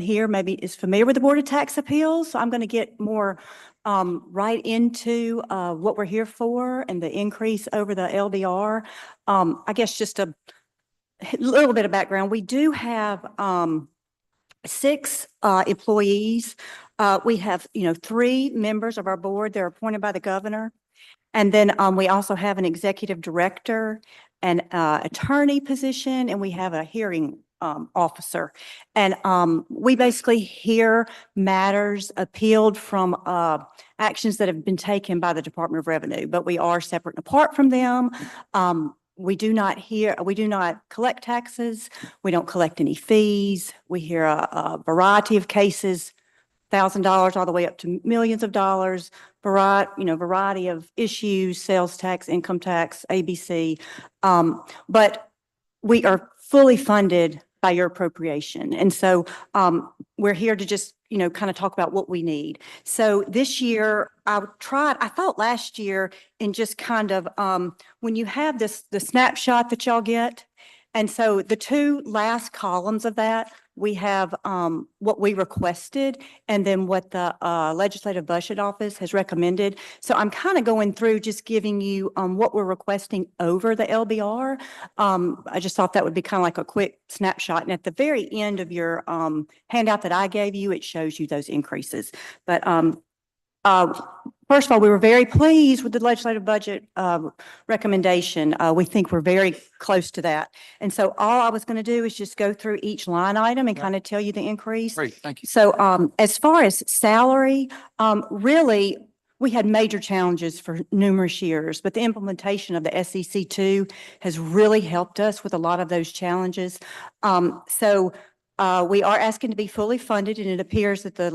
here maybe is familiar with the Board of Tax Appeals. So I'm going to get more right into what we're here for and the increase over the LDR. I guess just a little bit of background. We do have 6 employees. We have, 3 members of our board. They're appointed by the governor. And then we also have an executive director, an attorney position, and we have a hearing officer. And we basically hear matters appealed from actions that have been taken by the Department of Revenue, but we are separate and apart from them. We do not collect taxes. We don't collect any fees. We hear a variety of cases, $1,000 all the way up to millions of dollars, variety of issues, sales tax, income tax, ABC. But we are fully funded by your appropriation. And so we're here to just, kind of talk about what we need. So this year, I thought last year in just kind of, when you have the snapshot that y'all get, and so the 2 last columns of that, we have what we requested and then what the Legislative Budget Office has recommended. So I'm kind of going through just giving you what we're requesting over the LBR. I just thought that would be kind of like a quick snapshot. And at the very end of your handout that I gave you, it shows you those increases. But first of all, we were very pleased with the legislative budget recommendation. We think we're very close to that. And so all I was going to do is just go through each line item and kind of tell you the increase. Great, thank you. So as far as salary, really, we had major challenges for numerous years, but the implementation of the SEC2 has really helped us with a lot of those challenges. So we are asking to be fully funded, and it appears that the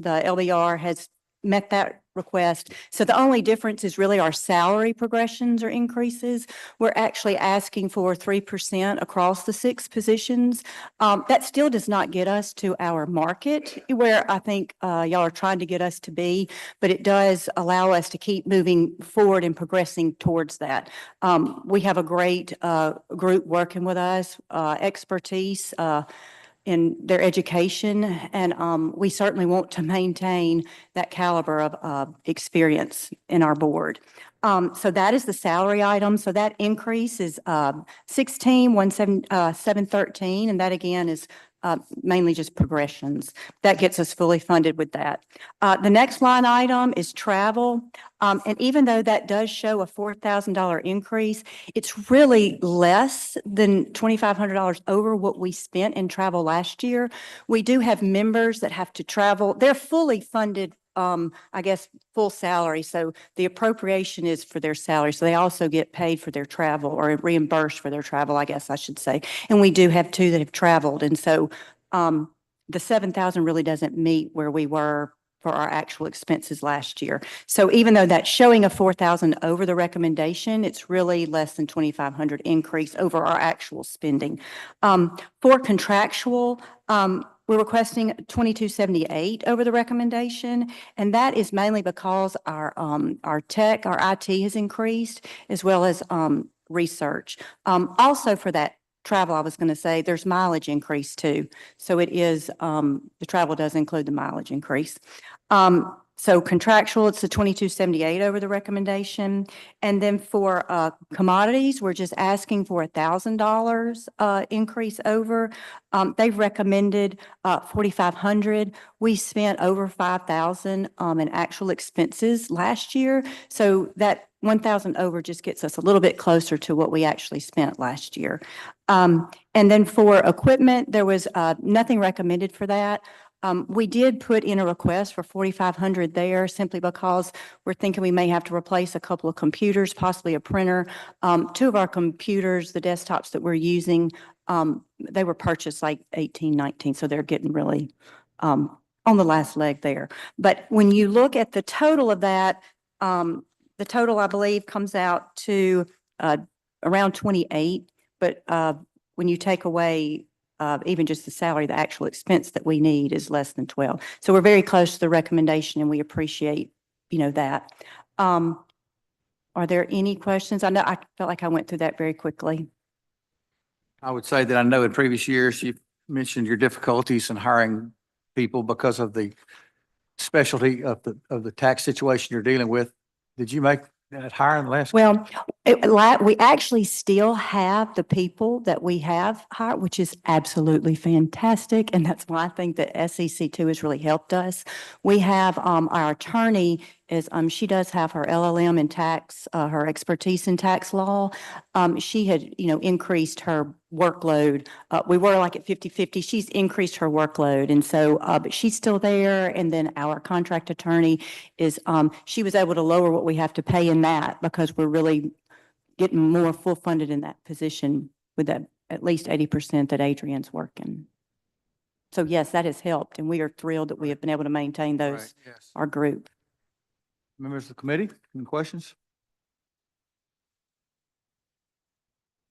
LBR has met that request. So the only difference is really our salary progressions or increases. We're actually asking for 3% across the 6 positions. That still does not get us to our market where I think y'all are trying to get us to be, but it does allow us to keep moving forward and progressing towards that. We have a great group working with us, expertise, in their education, and we certainly want to maintain that caliber of experience in our board. So that is the salary item. So that increase is 16,713, and that again is mainly just progressions. That gets us fully funded with that. The next line item is travel. And even though that does show a $4,000 increase, it's really less than $2,500 over what we spent in travel last year. We do have members that have to travel. They're fully funded, I guess, full salary. So the appropriation is for their salary. So they also get paid for their travel or reimbursed for their travel, I guess I should say. And we do have 2 that have traveled. And so the 7,000 really doesn't meet where we were for our actual expenses last year. So even though that's showing a 4,000 over the recommendation, it's really less than 2,500 increase over our actual spending. For contractual, we're requesting 2278 over the recommendation, and that is mainly because our tech, our IT has increased, as well as research. Also for that travel, I was going to say there's mileage increase too. So it is, the travel does include the mileage increase. So contractual, it's the 2278 over the recommendation. And then for commodities, we're just asking for $1,000 increase over. They've recommended 4,500. We spent over 5,000 in actual expenses last year. So that 1,000 over just gets us a little bit closer to what we actually spent last year. And then for equipment, there was nothing recommended for that. We did put in a request for 4,500 there simply because we're thinking we may have to replace a couple of computers, possibly a printer. 2 of our computers, the desktops that we're using, they were purchased like 18, 19, so they're getting really on the last leg there. But when you look at the total of that, the total, I believe, comes out to around 28, but when you take away even just the salary, the actual expense that we need is less than 12. So we're very close to the recommendation, and we appreciate, that. Are there any questions? I know I felt like I went through that very quickly. I would say that I know in previous years you've mentioned your difficulties in hiring people because of the specialty of the tax situation you're dealing with. Did you make that hire in the last? Well, we actually still have the people that we have hired, which is absolutely fantastic. And that's why I think that SEC2 has really helped us. We have, our attorney is, she does have her LLM in tax, her expertise in tax law. She had, increased her workload. We were like at 50-50. She's increased her workload. And so, but she's still there. And then our contract attorney is, she was able to lower what we have to pay in that because we're really getting more full funded in that position with that at least 80% that Adrian's working. So yes, that has helped. And we are thrilled that we have been able to maintain those, Right, yes. our group. Members of the committee, any questions?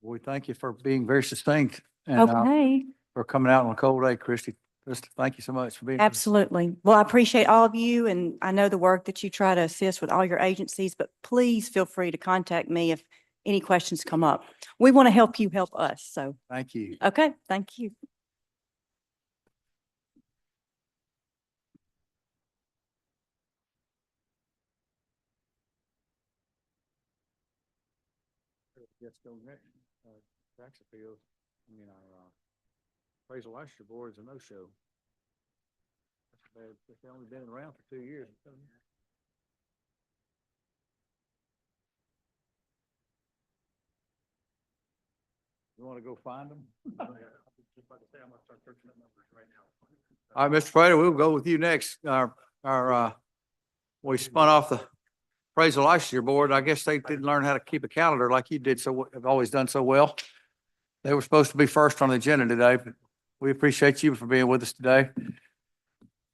We thank you for being very succinct and Okay. for coming out on a cold day, Christy. Just thank you so much for being. Absolutely. Well, I appreciate all of you, and I know the work that you try to assist with all your agencies, but please feel free to contact me if any questions come up. We want to help you help us. So, Thank you. okay, thank you. Let's go next. Tax appeals. Our appraisal licensure board is a no-show. That's bad. They've only been around for 2 years. You want to go find them? All right, Mr. Prater, we'll go with you next. We spun off the appraisal licensure board. I guess they didn't learn how to keep a calendar like you did. So have always done so well. They were supposed to be first on the agenda today, but we appreciate you for being with us today.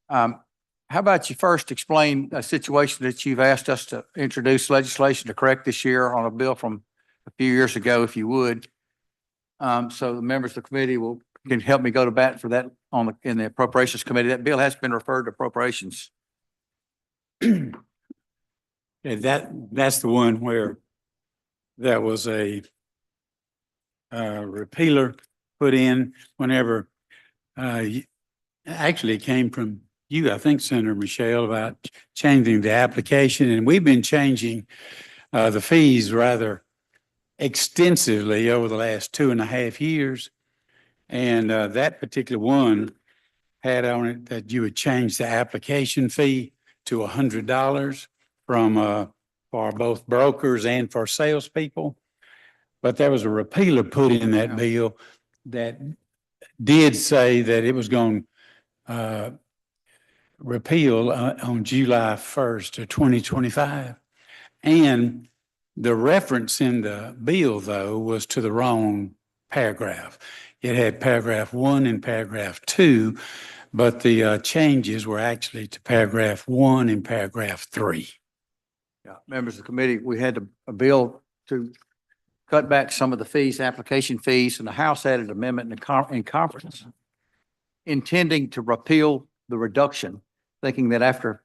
How about you first explain a situation that you've asked us to introduce legislation to correct this year on a bill from a few years ago, if you would. So the members of the committee can help me go to bat for that in the Appropriations Committee. That bill has been referred to Appropriations. That's the one where there was a repealer put in whenever actually it came from you, I think, Senator Michelle, about changing the application. And we've been changing the fees rather extensively over the last 2.5 years. And that particular one had on it that you would change the application fee to $100 from for both brokers and for salespeople. But there was a repealer put in that bill that did say that it was going to repeal on July 1st of 2025. And the reference in the bill, though, was to the wrong paragraph. It had paragraph 1 and paragraph 2, but the changes were actually to paragraph 1 and paragraph 3. Yeah, members of the committee, we had a bill to cut back some of the fees, application fees, and the House added amendment in conference intending to repeal the reduction, thinking that after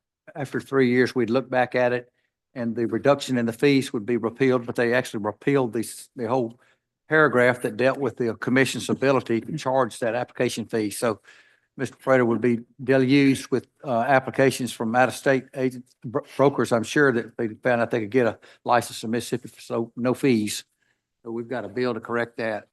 3 years, we'd look back at it and the reduction in the fees would be repealed, but they actually repealed the whole paragraph that dealt with the commission's ability to charge that application fee. So Mr. Prater would be deluged with applications from out-of-state agents, brokers. I'm sure that they found out they could get a license in Mississippi for so no fees. So we've got a bill to correct that.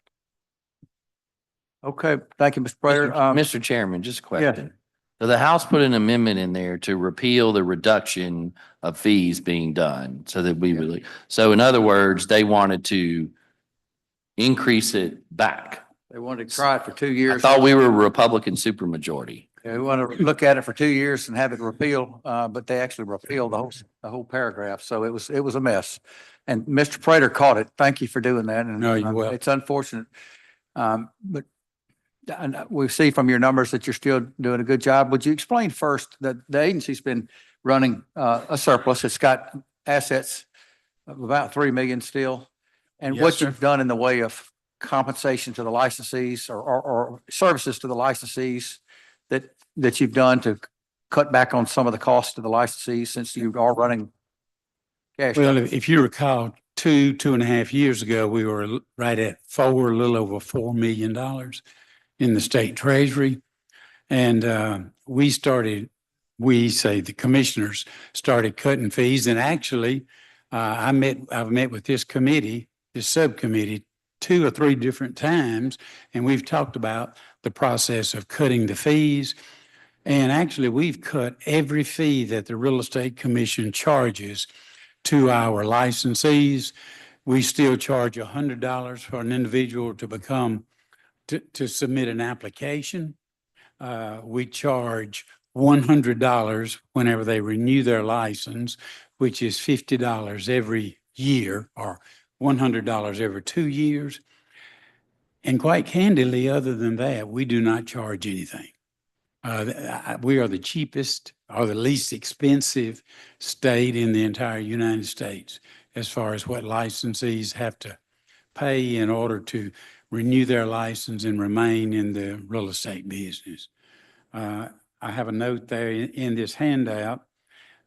Okay, thank you, Mr. Prater. Mr. Chairman, just a question. So the House put an amendment in there to repeal the reduction of fees being done so that we really, so in other words, they wanted to increase it back. They wanted to try it for 2 I years. thought we were a Republican supermajority. Yeah, we want to look at it for 2 years and have it repealed, but they actually repealed the whole paragraph. So it was a mess. And Mr. Prater caught it. Thank you for doing that. And No, you're welcome. it's unfortunate. But we see from your numbers that you're still doing a good job. Would you explain first that the agency's been running a surplus? It's got assets of about 3 million still. And Yes, what sir. you've done in the way of compensation to the licensees or services to the licensees that you've done to cut back on some of the costs to the licensees since you are running cash. Well, if you recall, 2.5 years ago, we were right at a little over $4 million in the state treasury. And we say the commissioners started cutting fees. And actually, I've met with this committee, this subcommittee, 2 or 3 different times, and we've talked about the process of cutting the fees. And actually, we've cut every fee that the Real Estate Commission charges to our licensees. We still charge $100 for an individual to submit an application. We charge $100 whenever they renew their license, which is $50 every year or $100 every 2 years. And quite candidly, other than that, we do not charge anything. We are the cheapest or the least expensive state in the entire United States as far as what licensees have to pay in order to renew their license and remain in the real estate business. I have a note there in this handout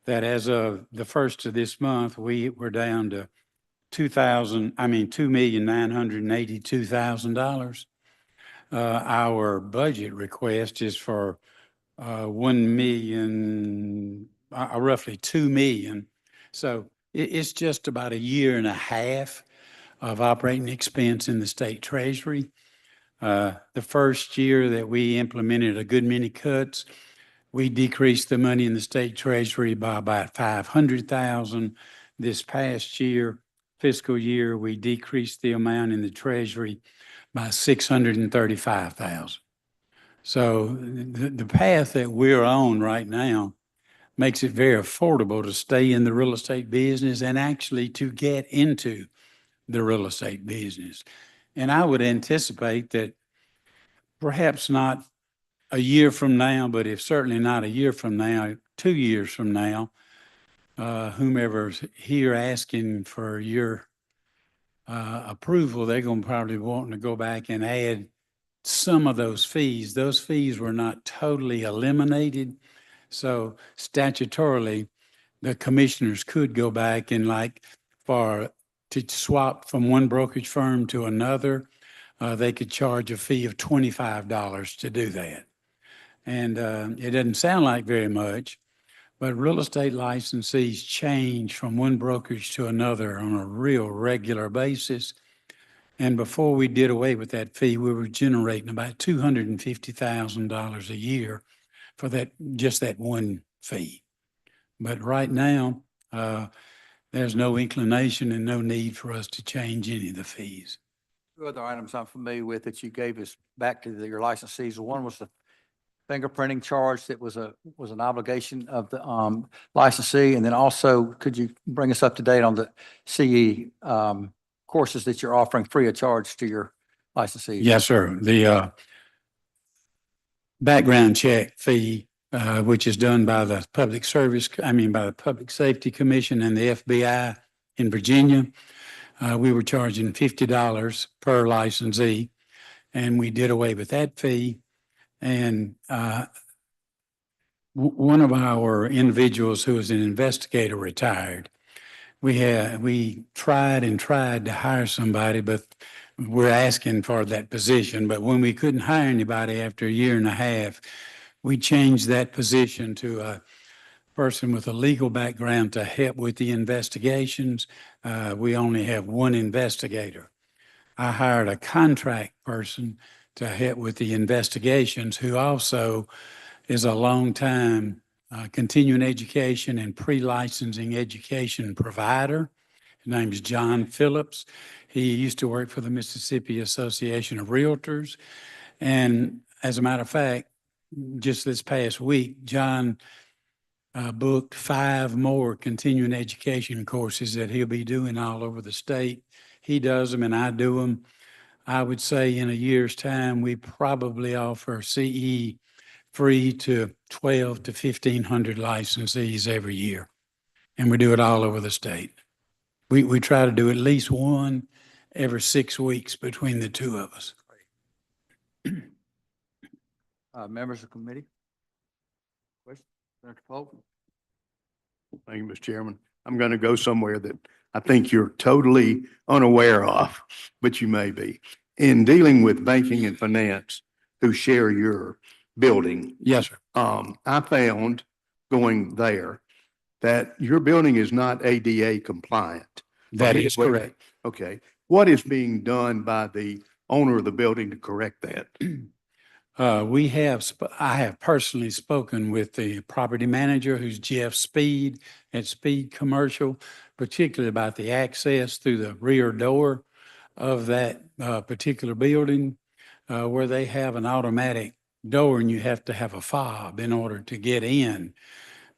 that as of the first of this month, we were down to $2,982,000. Our budget request is for 1 million, roughly 2 million. So it's just about a year and a half of operating expense in the state treasury. The first year that we implemented a good many cuts, we decreased the money in the state treasury by about 500,000. This past year, fiscal year, we decreased the amount in the treasury by 635,000. So the path that we're on right now makes it very affordable to stay in the real estate business and actually to get into the real estate business. And I would anticipate that perhaps not a year from now, but if certainly not a year from now, 2 years from now, whomever's here asking for your approval, they're going to probably want to go back and add some of those fees. Those fees were not totally eliminated. So statutorily, the commissioners could go back and to swap from one brokerage firm to another, they could charge a fee of $25 to do that. And it doesn't sound like very much, but real estate licensees change from one brokerage to another on a real regular basis. And before we did away with that fee, we were generating about $250,000 a year for just that one fee. But right now, there's no inclination and no need for us to change any of the fees. 2 other items I'm familiar with that you gave us back to your licensees. One was the fingerprinting charge that was an obligation of the licensee. And then also, could you bring us up to date on the CE courses that you're offering free of charge to your licensees? Yes, sir. The background check fee, which is done by the by the Public Safety Commission and the FBI in Virginia, we were charging $50 per licensee, and we did away with that fee. And one of our individuals who was an investigator retired. We tried to hire somebody, but we're asking for that position. But when we couldn't hire anybody after a year and a half, we changed that position to a person with a legal background to help with the investigations. We only have one investigator. I hired a contract person to help with the investigations, who also is a long-time continuing education and pre-licensing education provider. His name is John Phillips. He used to work for the Mississippi Association of Realtors. And as a matter of fact, just this past week, John booked 5 more continuing education courses that he'll be doing all over the state. He does them and I do them. I would say in a year's time, we probably offer CE free to 1,200 to 1,500 licensees every year. And we do it all over the state. We try to do at least one every 6 weeks between the 2 of us. Members of the committee? Question? Senator Polk? Thank you, Mr. Chairman. I'm going to go somewhere that I think you're totally unaware of, but you may be. In dealing with banking and finance who share your building, Yes, sir. I found going there that your building is not ADA compliant. That is Wait, correct. okay. What is being done by the owner of the building to correct that? I have personally spoken with the property manager, who's Jeff Speed at Speed Commercial, particularly about the access through the rear door of that particular building, where they have an automatic door and you have to have a fob in order to get in.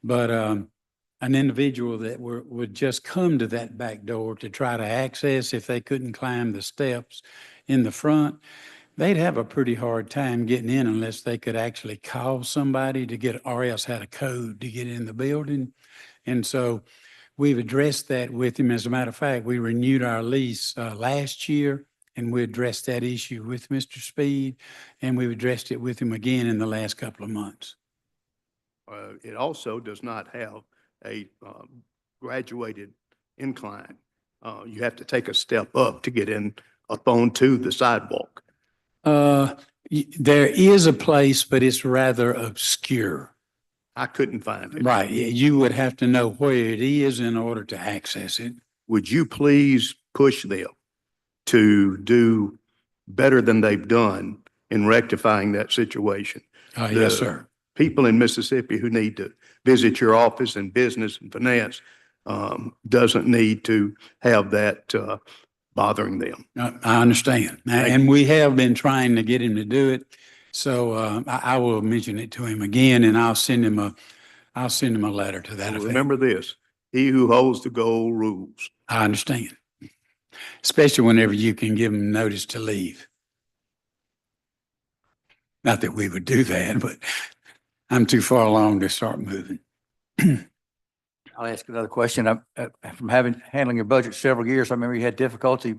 But an individual that would just come to that back door to try to access, if they couldn't climb the steps in the front, they'd have a pretty hard time getting in unless they could actually call somebody to get, or else had a code to get in the building. And so we've addressed that with him. As a matter of fact, we renewed our lease last year, and we addressed that issue with Mr. Speed, and we've addressed it with him again in the last couple of months. It also does not have a graduated incline. You have to take a step up to get in up onto the sidewalk. There is a place, but it's rather obscure. I couldn't find it. Right. You would have to know where it is in order to access it. Would you please push them to do better than they've done in rectifying that situation? Yes, sir. People in Mississippi who need to visit your office in business and finance doesn't need to have that bothering them. I understand. And we have been trying to get him to do it. So I will mention it to him again, and I'll send him a letter to that effect. Remember this, he who holds the gold rules. I understand. Especially whenever you can give them notice to leave. Not that we would do that, but I'm too far along to start moving. I'll ask another question. From handling your budget several years, I remember you had difficulty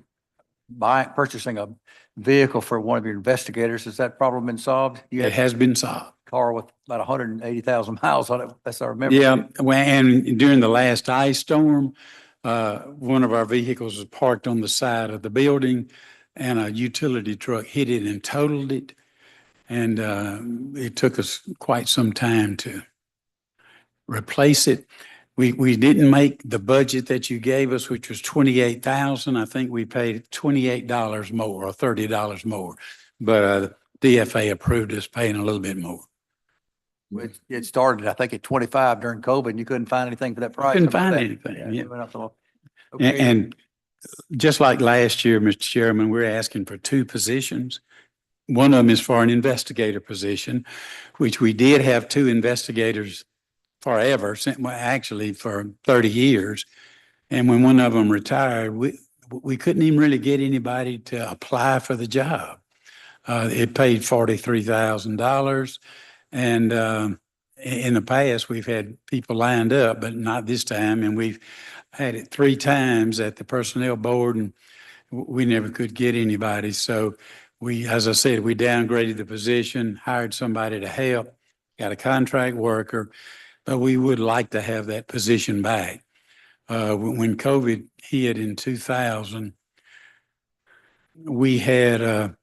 purchasing a vehicle for one of your investigators. Has that problem been solved? You It had has been solved. a car with about 180,000 miles on it. That's I remember. Yeah, and during the last ice storm, one of our vehicles was parked on the side of the building, and a utility truck hit it and totaled it. And it took us quite some time to replace it. We didn't make the budget that you gave us, which was 28,000. I think we paid $28 more or $30 more. But DFA approved us paying a little bit more. It started, I think, at 25 during COVID, and you couldn't find anything for that price. Couldn't Remember find that? anything, Yeah, yeah. it went up to- And, Okay. and just like last year, Mr. Chairman, we're asking for 2 positions. One of them is for an investigator position, which we did have 2 investigators forever, well, actually for 30 years. And when one of them retired, we couldn't even really get anybody to apply for the job. It paid $43,000. And in the past, we've had people lined up, but not this time. And we've had it 3 times at the personnel board, and we never could get anybody. So we, as I said, we downgraded the position, hired somebody to help, got a contract worker, but we would like to have that position back. When COVID hit in 2000, we had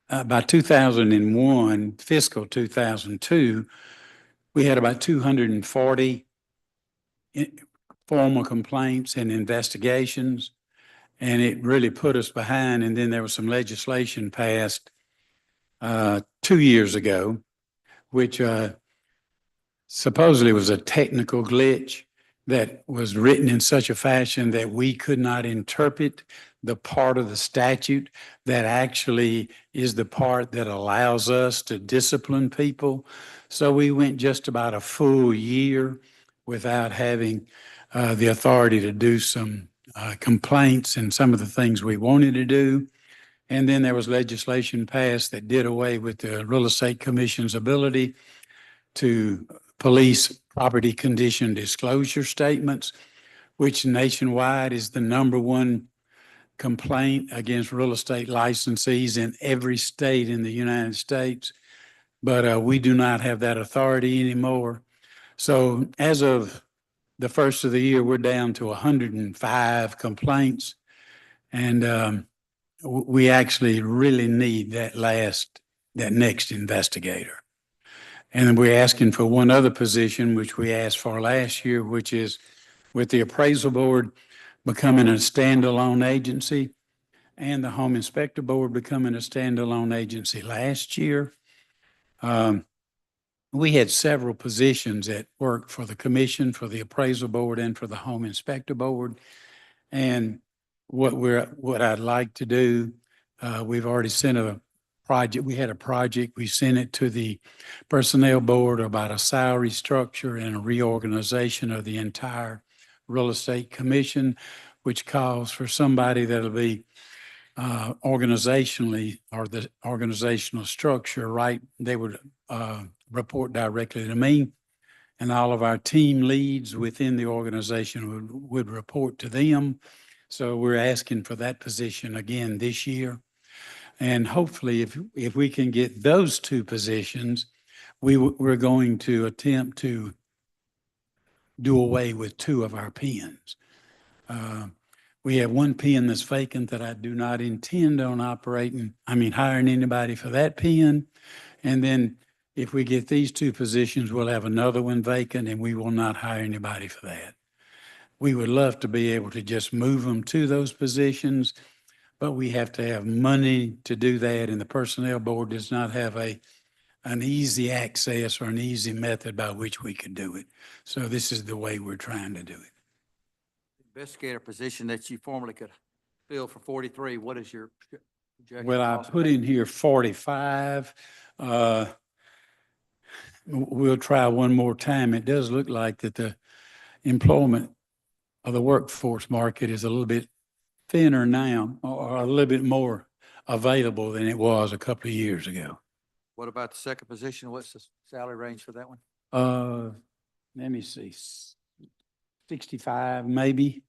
about 2001, fiscal 2002, we had about 240 formal complaints and investigations, and it really put us behind. And then there was some legislation passed 2 years ago, which supposedly was a technical glitch that was written in such a fashion that we could not interpret the part of the statute that actually is the part that allows us to discipline people. So we went just about a full year without having the authority to do some complaints and some of the things we wanted to do. And then there was legislation passed that did away with the Real Estate Commission's ability to police property condition disclosure statements, which nationwide is the #1 complaint against real estate licensees in every state in the United States. But we do not have that authority anymore. So as of the first of the year, we're down to 105 complaints. And we actually really need that next investigator. And then we're asking for one other position, which we asked for last year, which is with the appraisal board becoming a standalone agency and the home inspector board becoming a standalone agency last year. We had several positions at work for the commission, for the appraisal board, and for the home inspector board. And what I'd like to do, we've already sent a project. We had a project. We sent it to the personnel board about a salary structure and a reorganization of the entire real estate commission, which calls for somebody that'll be organizationally, or the organizational structure, right? They would report directly to me, and all of our team leads within the organization would report to them. So we're asking for that position again this year. And hopefully, if we can get those two positions, we're going to attempt to do away with two of our pens. We have one pen that's vacant that I do not intend on hiring anybody for that pen. And then if we get these two positions, we'll have another one vacant and we will not hire anybody for that. We would love to be able to just move them to those positions, but we have to have money to do that, and the personnel board does not have an easy access or an easy method by which we could do it. So this is the way we're trying to do it. Investigator position that you formerly could fill for 43, what is your projection? Well, I put in here 45. We'll try one more time. It does look like that the employment of the workforce market is a little bit thinner now, or a little bit more available than it was a couple of years ago. What about the second position? What's the salary range for that one? Let me see, 65 maybe.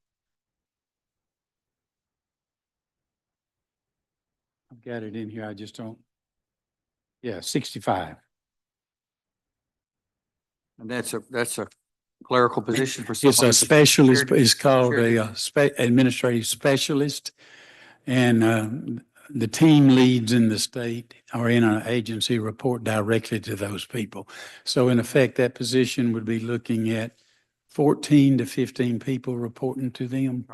I've got it in here. I just don't. Yeah, 65. And that's a clerical position for It's a someone. specialist, Security- it's called security. administrative specialist. And the team leads in the state or in our agency report directly to those people. So in effect, that position would be looking at 14 to 15 people reporting to them.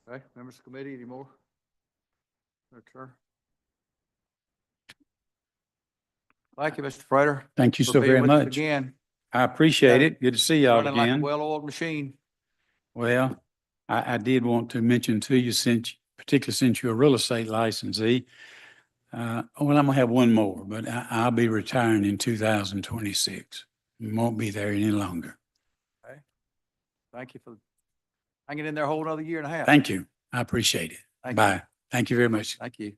Okay, members of the committee, any more? No, sir. Thank you, Mr. Prater. Thank you for so being very with us much. Again, I appreciate it. Good to see y'all running like a again. well-oiled machine. Well, I did want to mention to you, particularly since you're a real estate licensee, well, I'm gonna have one more, but I'll be retiring in 2026. Won't be there any longer. Thank you for hanging in there a whole another year and a half. Thank you. I appreciate it. Thank you. Bye. Thank you very much. Thank you.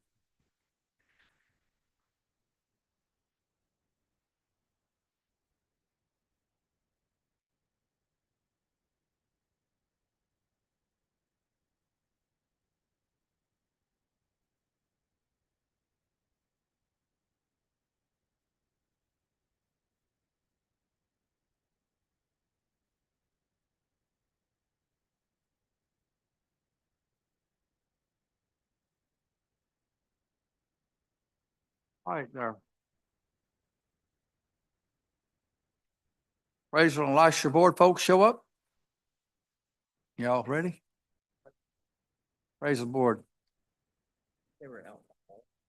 All right, there. Appraisal and licensure board folks show up. Y'all ready? Appraisal board. They were out.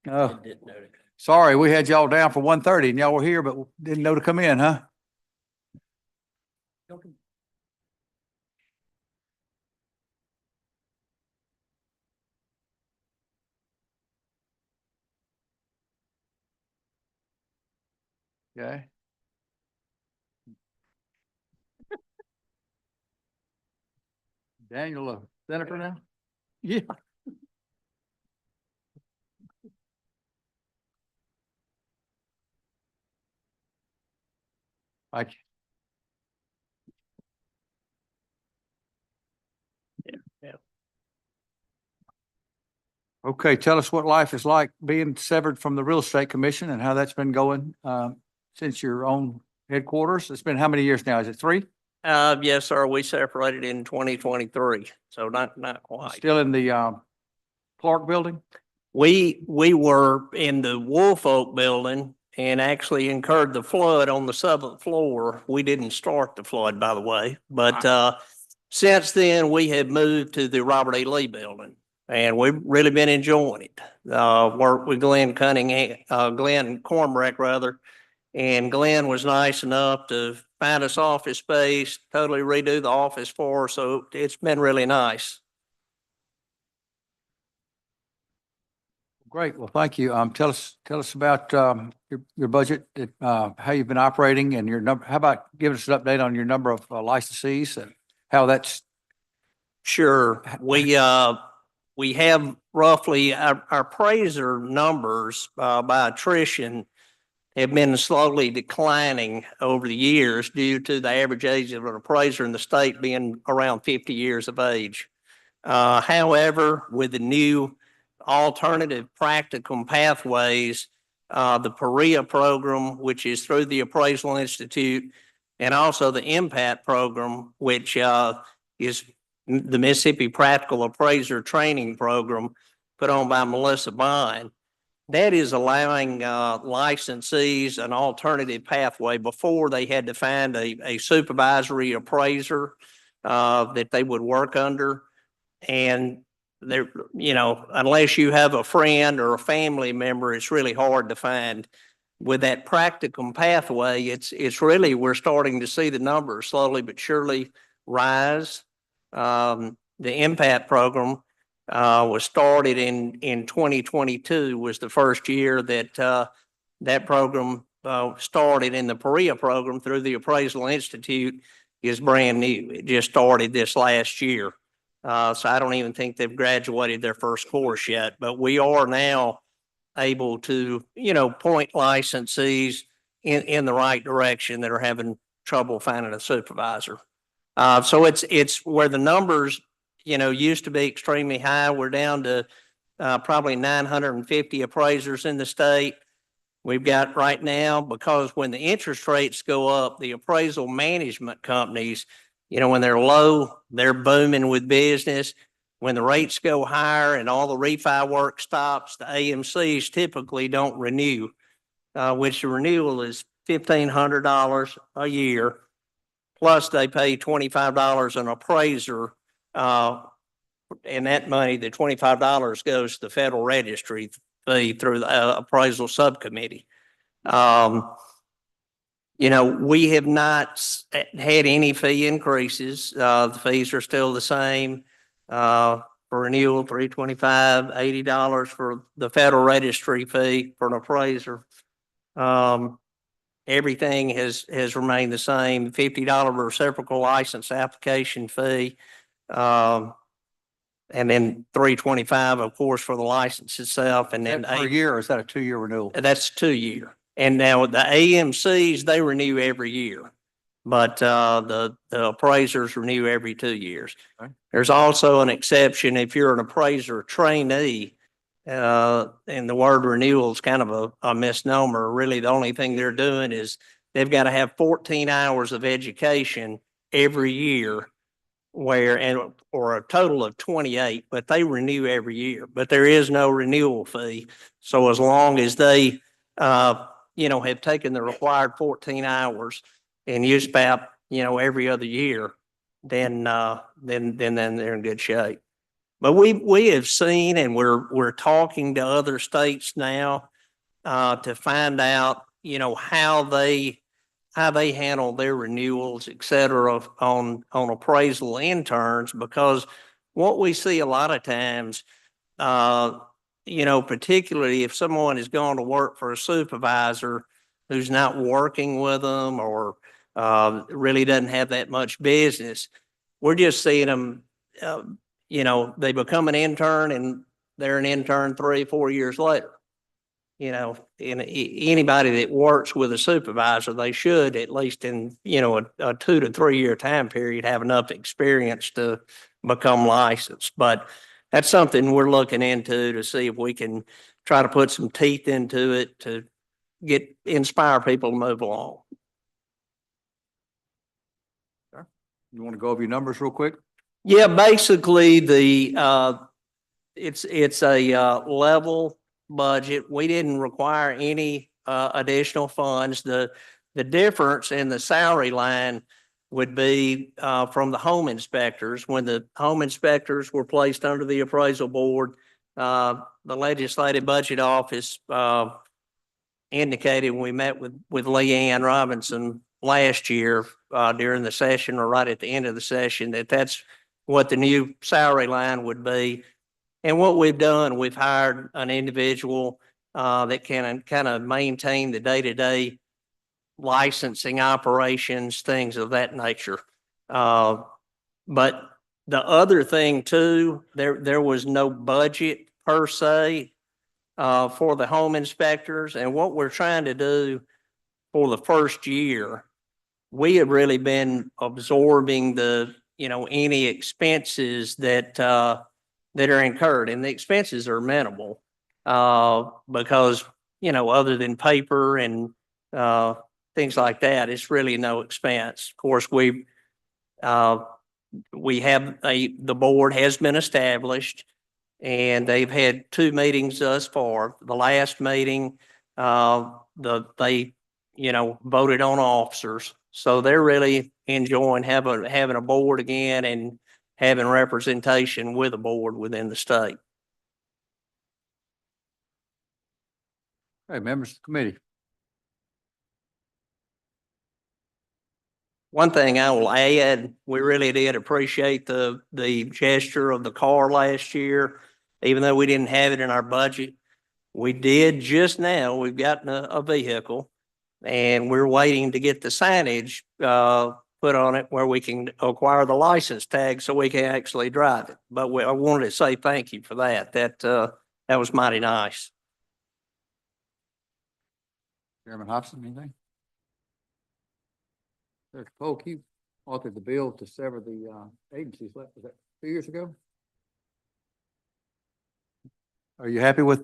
Oh, Didn't know to- sorry, we had y'all down for 1:30 and y'all were here, but didn't know to come in, huh? Okay. Daniel, senator now? Yeah. Thank you. Okay, tell us what life is like being severed from the real estate commission and how that's been going since your own headquarters. It's been how many years now? Is it 3? Yes, sir. We separated in 2023, so not quite. Still in the, Clark building? We were in the Woolfolk building and actually incurred the flood on the 7th floor. We didn't start the flood, by the way, but, since then we have moved to the Robert E. Lee building and we've really been enjoying it. Worked with Glenn Cornbreck rather. And Glenn was nice enough to find us office space, totally redo the office for us. So it's been really nice. Great. Well, thank you. Tell us about, your budget, how you've been operating and your number. How about giving us an update on your number of licensees and how that's, Sure. We have roughly our appraiser numbers, by attrition have been slowly declining over the years due to the average age of an appraiser in the state being around 50 years of age. However, with the new alternative practicum pathways, the PREA program, which is through the Appraisal Institute, and also the MPAT program, which is the Mississippi Practical Appraiser Training Program put on by Melissa Bond. That is allowing licensees an alternative pathway. Before, they had to find a supervisory appraiser that they would work under. And there, unless you have a friend or a family member, it's really hard to find. With that practicum pathway, it's really, we're starting to see the numbers slowly but surely rise. The MPAT program was started in 2022 was the first year that that program started, and the PREA program through the Appraisal Institute is brand new. It just started this last year. So I don't even think they've graduated their first course yet, but we are now able to, point licensees in the right direction that are having trouble finding a supervisor. So it's where the numbers used to be extremely high. We're down to probably 950 appraisers in the state. We've got right now, because when the interest rates go up, the appraisal management companies, when they're low, they're booming with business. When the rates go higher and all the refi work stops, the AMCs typically don't renew, which the renewal is $1,500 a year. Plus they pay $25 an appraiser. And that money, the $25 goes to the Federal Registry fee through the appraisal subcommittee. We have not had any fee increases. The fees are still the same. For renewal, $325, $80 for the Federal Registry fee for an appraiser. Everything has remained the same. $50 reciprocal license application fee. And then $325, of course, for the license itself. And then per year, or is that a 2-year renewal? That's 2-year. And now the AMCs, they renew every year, but the appraisers renew every 2 years. Okay. There's also an exception if you're an appraiser trainee, and the word renewal is kind of a misnomer. Really, the only thing they're doing is they've got to have 14 hours of education every year, or a total of 28, but they renew every year. But there is no renewal fee. So as long as they have taken the required 14 hours and use PAP, every other year, then they're in good shape. But we have seen, and we're talking to other states now to find out, how they handle their renewals, et cetera, on appraisal interns, because what we see a lot of times, particularly if someone has gone to work for a supervisor who's not working with them or really doesn't have that much business, we're just seeing them, they become an intern and they're an intern 3-4 years later. And anybody that works with a supervisor, they should, at least in, a 2 to 3 year time period, have enough experience to become licensed. But that's something we're looking into to see if we can try to put some teeth into it to inspire people to move along. You want to go over your numbers real quick? Yeah, basically it's a level budget. We didn't require any additional funds. The difference in the salary line would be from the home inspectors. When the home inspectors were placed under the appraisal board, the legislative budget office indicated when we met with Leanne Robinson last year during the session or right at the end of the session that that's what the new salary line would be. And what we've done, we've hired an individual that can kind of maintain the day-to-day licensing operations, things of that nature. But the other thing too, there was no budget per se for the home inspectors. And what we're trying to do for the first year, we have really been absorbing any expenses that are incurred, and the expenses are minimal because other than paper and things like that, it's really no expense. Of course, we have the board has been established, and they've had 2 meetings thus far. The last meeting, they voted on officers, so they're really enjoying having a board again and having representation with a board within the state. Hey, members of the committee. One thing I will add, we really did appreciate the gesture of the car last year, even though we didn't have it in our budget. We did just now. We've gotten a vehicle, and we're waiting to get the signage put on it where we can acquire the license tag so we can actually drive it. But I wanted to say thank you for that. That was mighty nice. Chairman Hobson, anything? Dr. Polk, you authored the bill to sever the agencies. Was that 2 years ago? Are you happy with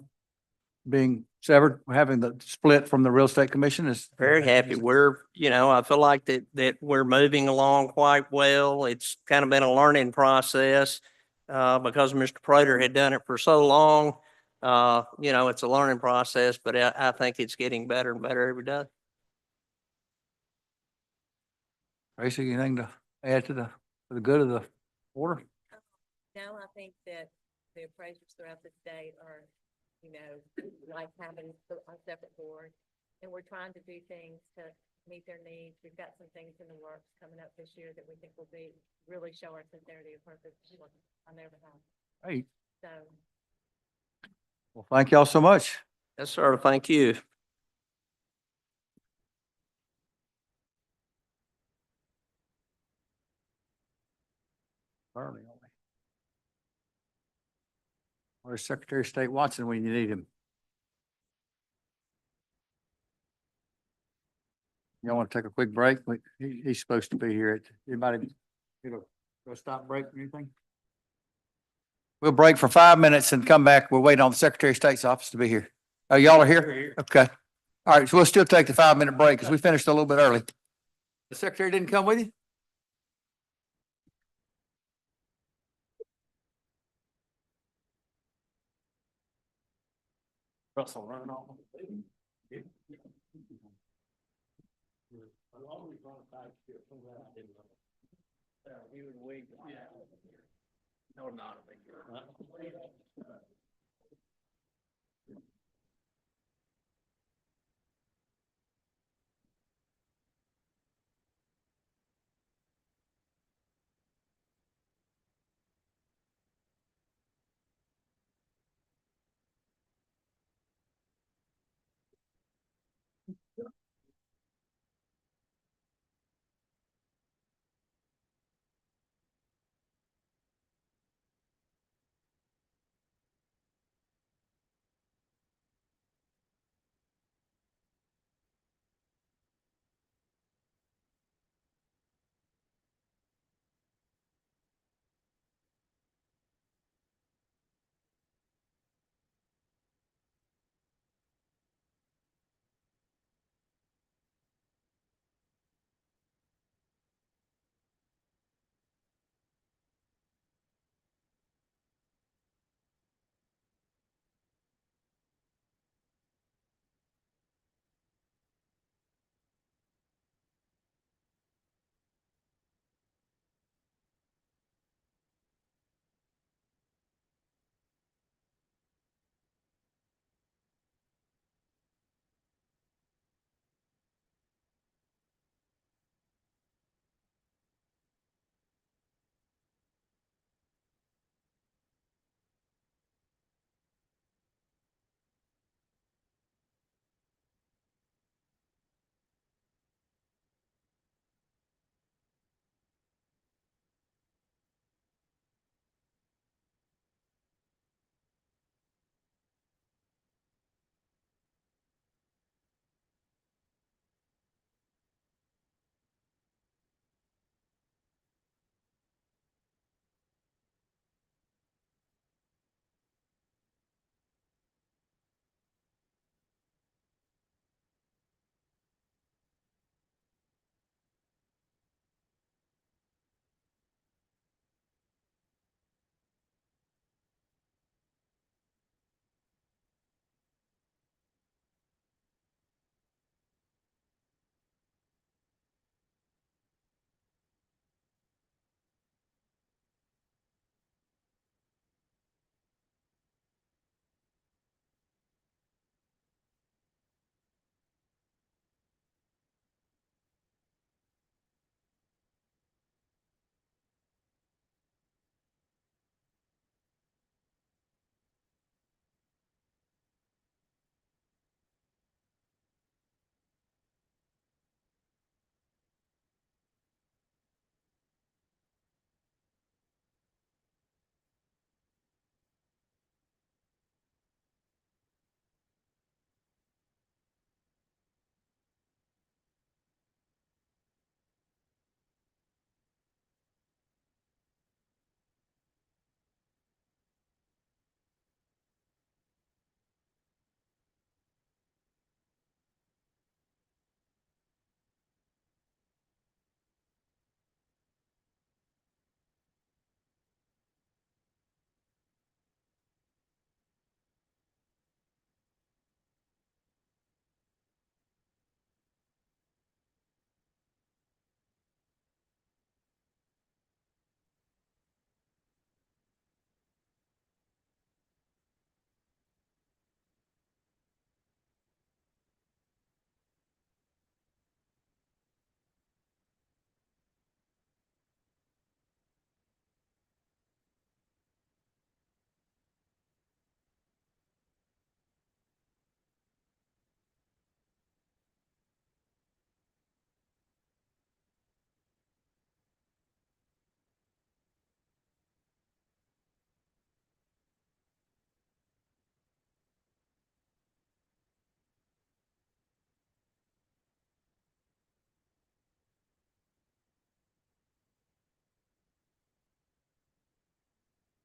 being severed, having the split from the real estate commission? Is Very happy. I feel like that we're moving along quite well. It's kind of been a learning process because Mr. Prater had done it for so long. It's a learning process, but I think it's getting better and better every day. Tracy, anything to add to the good of the order? No, I think that the appraisers throughout the state are, like having a separate board. And we're trying to do things to meet their needs. We've got some things in the works coming up this year that we think will really show our sincerity of purpose on their behalf. Hey, So. well, thank y'all so much. Yes, sir. Thank you. Early, aren't we? Where's Secretary of State Watson when you need him? Y'all want to take a quick break? He's supposed to be here. Anybody, go stop break or anything? We'll break for 5 minutes and come back. We'll wait on the Secretary of State's office to be here. Oh, y'all are here? Okay. All right, so we'll still take the 5-minute break because we finished a little bit early. The Secretary didn't come with you? Russell, run off. No, not.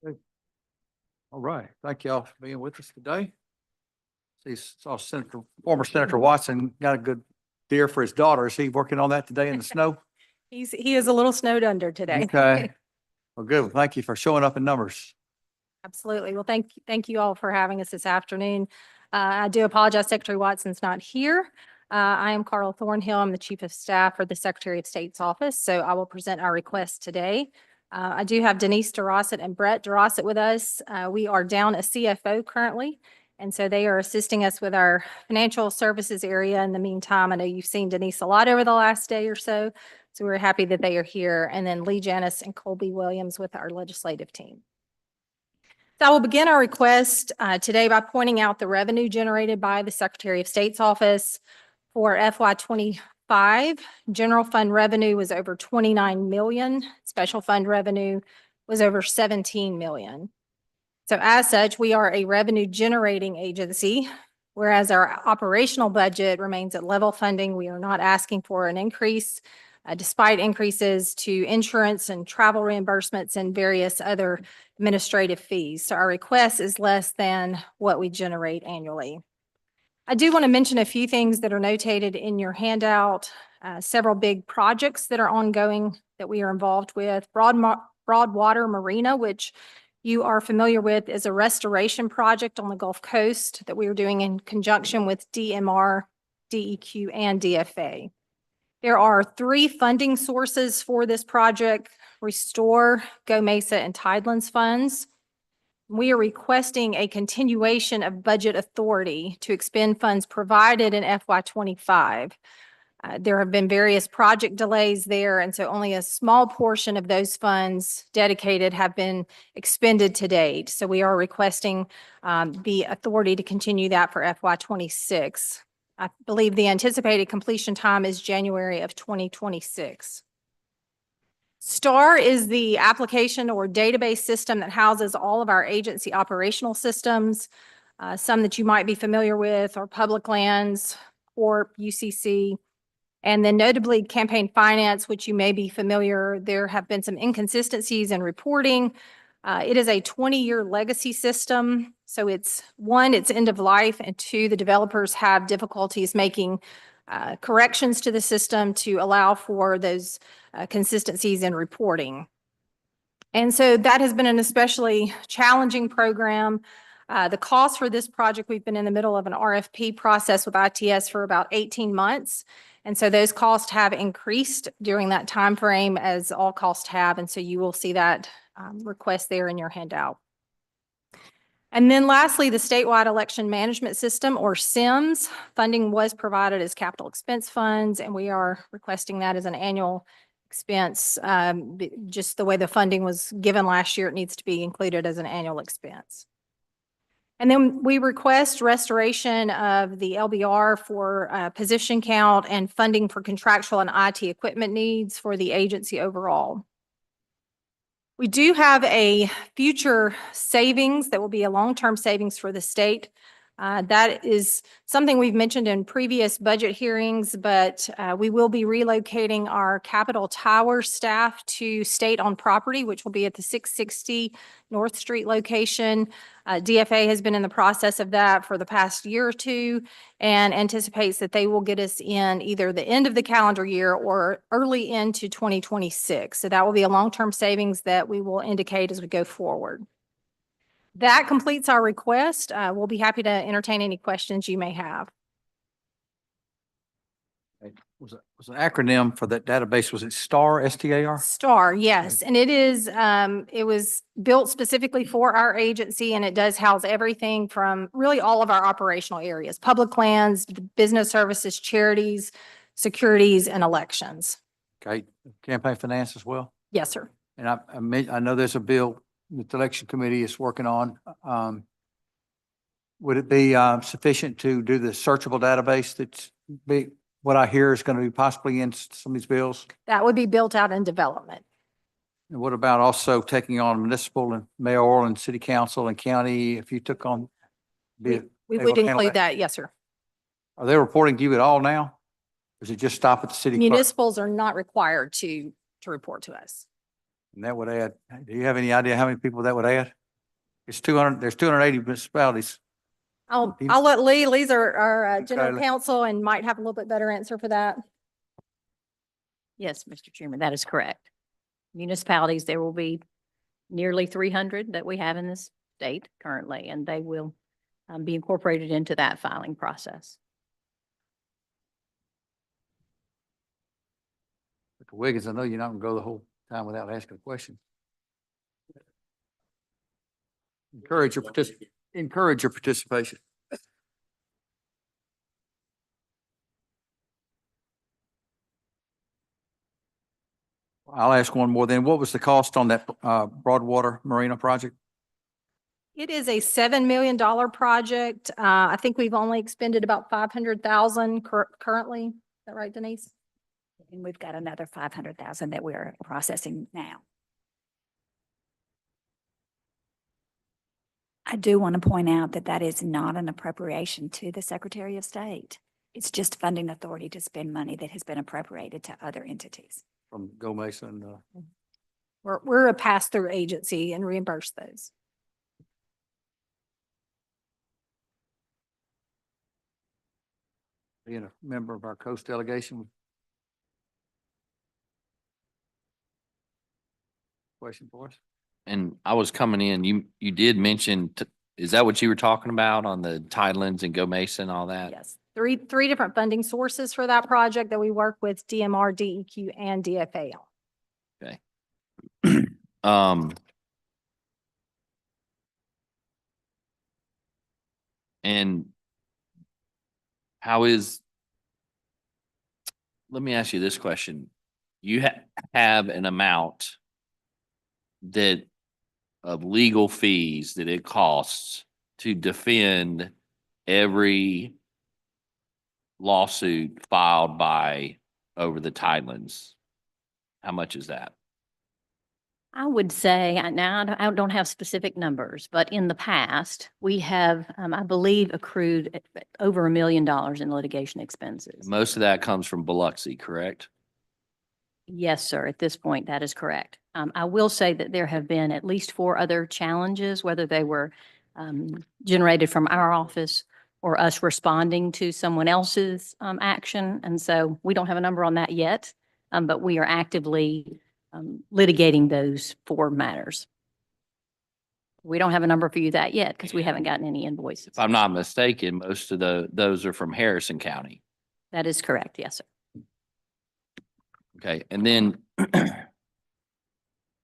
All right. Thank y'all for being with us today. Saw former Senator Watson got a good deer for his daughter. Is he working on that today in the snow? He is a little snowed under today. Okay. Well, good. Well, thank you for showing up in numbers. Absolutely. Well, thank you all for having us this afternoon. I do apologize, Secretary Watson's not here. I am Carl Thornhill. I'm the Chief of Staff for the Secretary of State's office, so I will present our request today. I do have Denise DeRossett and Brett DeRossett with us. We are down a CFO currently, and so they are assisting us with our financial services area. In the meantime, I know you've seen Denise a lot over the last day or so, so we're happy that they are here. And then Lee Janis and Colby Williams with our legislative team. So I will begin our request today by pointing out the revenue generated by the Secretary of State's office for FY '25. General fund revenue was over 29 million. Special fund revenue was over 17 million. So as such, we are a revenue generating agency, whereas our operational budget remains at level funding. We are not asking for an increase, despite increases to insurance and travel reimbursements and various other administrative fees. So our request is less than what we generate annually. I do want to mention a few things that are notated in your handout, several big projects that are ongoing that we are involved with. Broadwater Marina, which you are familiar with, is a restoration project on the Gulf Coast that we are doing in conjunction with DMR, DEQ, and DFA. There are 3 funding sources for this project: Restore, Go Mesa, and Tidelands funds. We are requesting a continuation of budget authority to expend funds provided in FY '25. There have been various project delays there, and so only a small portion of those funds dedicated have been expended to date. So we are requesting the authority to continue that for FY '26. I believe the anticipated completion time is January of 2026. STAR is the application or database system that houses all of our agency operational systems. Some that you might be familiar with are Public Lands or UCC. And then notably Campaign Finance, which you may be familiar. There have been some inconsistencies in reporting. It is a 20-year legacy system. So it's end of life, and 2, the developers have difficulties making corrections to the system to allow for those consistencies in reporting. And so that has been an especially challenging program. The cost for this project, we've been in the middle of an RFP process with ITS for about 18 months. And so those costs have increased during that time frame, as all costs have. And so you will see that request there in your handout. And then lastly, the statewide election management system, or SIMS, funding was provided as capital expense funds, and we are requesting that as an annual expense. Just the way the funding was given last year, it needs to be included as an annual expense. And then we request restoration of the LBR for position count and funding for contractual and IT equipment needs for the agency overall. We do have a future savings that will be a long-term savings for the state. That is something we've mentioned in previous budget hearings, but we will be relocating our Capitol Tower staff to state-owned property, which will be at the 660 North Street location. DFA has been in the process of that for the past year or 2 and anticipates that they will get us in either the end of the calendar year or early into 2026. So that will be a long-term savings that we will indicate as we go forward. That completes our request. We'll be happy to entertain any questions you may have. Was an acronym for that database, was it STAR, S-T-A-R? STAR, yes. And it was built specifically for our agency, and it does house everything from really all of our operational areas: public lands, business services, charities, securities, and elections. Okay, campaign finance as well? Yes, sir. And I know there's a bill that the election committee is working on. Would it be sufficient to do the searchable database that's what I hear is going to be possibly in some of these bills? That would be built out in development. And what about also taking on municipal and mayoral and city council and county, if you took on? We able would to handle include that, yes, sir. Are they reporting to you at all now? Or does it just stop at the city clerk? Municipals are not required to report to us. And that would add, do you have any idea how many people that would add? It's 200, there's 280 municipalities. I'll let Lee's our general Okay. counsel and might have a little bit better answer for that. Yes, Mr. Chairman, that is correct. Municipalities, there will be nearly 300 that we have in this state currently, and they will be incorporated into that filing process. Mr. Wiggins, I know you're not gonna go the whole time without asking a question. Encourage your participation. I'll ask one more then. What was the cost on that Broadwater Marina project? It is a $7 million project. I think we've only expended about 500,000 currently. Is that right, Denise? And we've got another 500,000 that we're processing now. I do want to point out that that is not an appropriation to the Secretary of State. It's just funding authority to spend money that has been appropriated to other entities. From Go Mason, We're a pass-through agency and reimburse those. being a member of our coast delegation. Question for us? And I was coming in, you did mention, is that what you were talking about on the Tidelands and Go Mesa and all that? Yes, three different funding sources for that project that we work with: DMR, DEQ, and DFAL. Okay. And how is, let me ask you this question. You have an amount that of legal fees that it costs to defend every lawsuit filed by over the Tidelands. How much is that? I would say, now I don't have specific numbers, but in the past, we have, I believe, accrued over $1 million in litigation expenses. Most of that comes from Biloxi, correct? Yes, sir. At this point, that is correct. I will say that there have been at least 4 other challenges, whether they were generated from our office or us responding to someone else's action. And so we don't have a number on that yet, but we are actively litigating those 4 matters. We don't have a number for you that yet because we haven't gotten any invoices. If I'm not mistaken, most of those are from Harrison County. That is correct. Yes, sir. Okay, and then,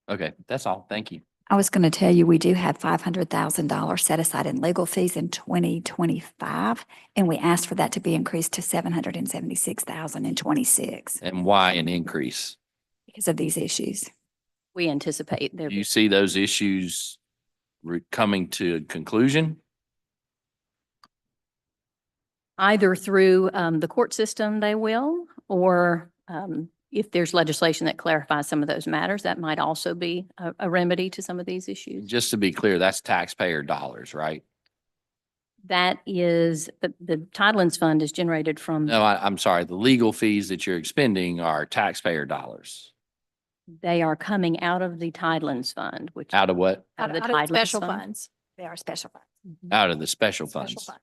okay, that's all. Thank you. I was going to tell you, we do have $500,000 set aside in legal fees in 2025, and we asked for that to be increased to $776,000 in 26 And why an increase? because of these issues. We anticipate there. Do you see those issues coming to a conclusion? Either through the court system, they will, or if there's legislation that clarifies some of those matters, that might also be a remedy to some of these issues. Just to be clear, that's taxpayer dollars, right? That is, the Tidelands Fund is generated from, No, I'm sorry. The legal fees that you're expending are taxpayer dollars. they are coming out of the Tidelands Fund, which. Out of what? Out of the Out Tidelands special Fund. funds. They are special funds. Out of the special Special funds fund.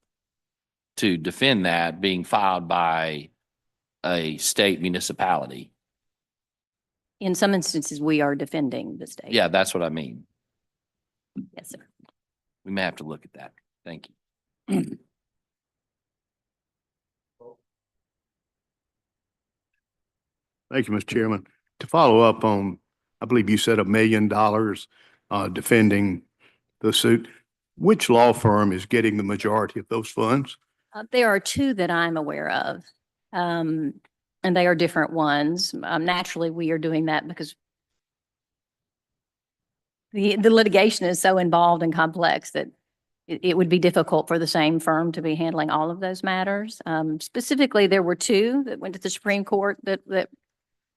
to defend that being filed by a state municipality. In some instances, we are defending the state. Yeah, that's what I mean. Yes, sir. We may have to look at that. Thank you. Thank you, Mr. Chairman. To follow up on, I believe you said $1 million defending the suit. Which law firm is getting the majority of those funds? There are 2 that I'm aware of, and they are different ones. Naturally, we are doing that because the litigation is so involved and complex that it would be difficult for the same firm to be handling all of those matters. Specifically, there were 2 that went to the Supreme Court that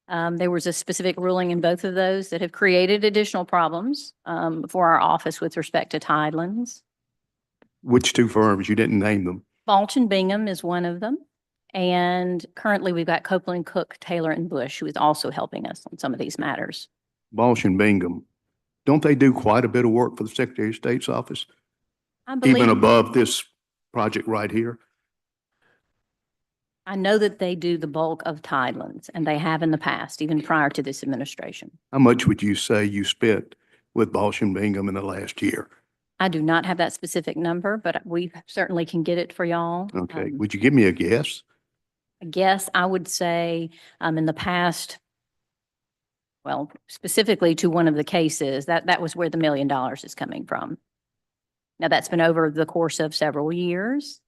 there was a specific ruling in both of those that have created additional problems for our office with respect to Tidelands. Which 2 firms? You didn't name them. Balch and Bingham is one of them. And currently we've got Copeland, Cook, Taylor, and Bush, who is also helping us on some of these matters. Balsh and Bingham, don't they do quite a bit of work for the Secretary of State's office, I even believe, above this project right here? I know that they do the bulk of Tidelands, and they have in the past, even prior to this administration. How much would you say you spent with Balsh and Bingham in the last year? I do not have that specific number, but we certainly can get it for y'all. Okay, would you give me a guess? I guess I would say, in the past, well, specifically to one of the cases, that was where the $1 million is coming from. Now, that's been over the course of several years.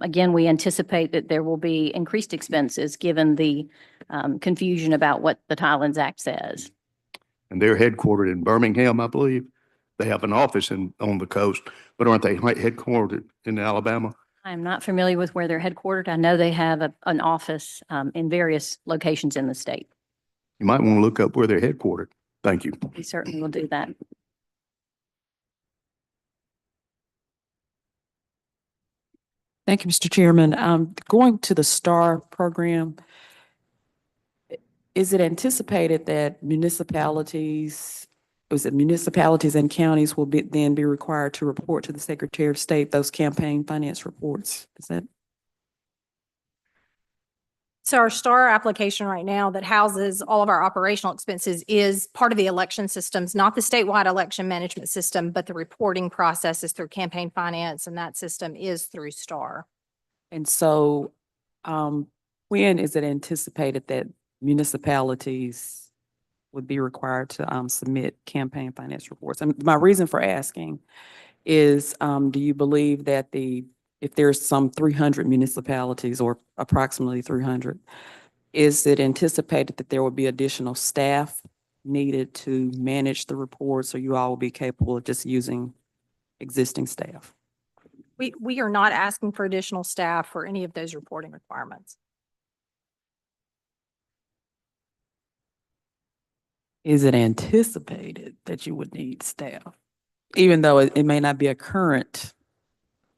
Again, we anticipate that there will be increased expenses given the confusion about what the Tidelands Act says. And they're headquartered in Birmingham, I believe. They have an office on the coast, but aren't they headquartered in Alabama? I am not familiar with where they're headquartered. I know they have an office in various locations in the state. You might want to look up where they're headquartered. Thank you. We certainly will do that. Thank you, Mr. Chairman. Going to the STAR program, is it anticipated that municipalities and counties will then be required to report to the Secretary of State those campaign finance reports? Is that? So our STAR application right now that houses all of our operational expenses is part of the election systems, not the statewide election management system, but the reporting process is through campaign finance, and that system is through STAR. And so, when is it anticipated that municipalities would be required to, submit campaign finance reports? And my reason for asking is, do you believe that if there's some 300 municipalities or approximately 300, is it anticipated that there will be additional staff needed to manage the reports, or you all will be capable of just using existing staff? We are not asking for additional staff for any of those reporting requirements. Is it anticipated that you would need staff, even though it may not be a current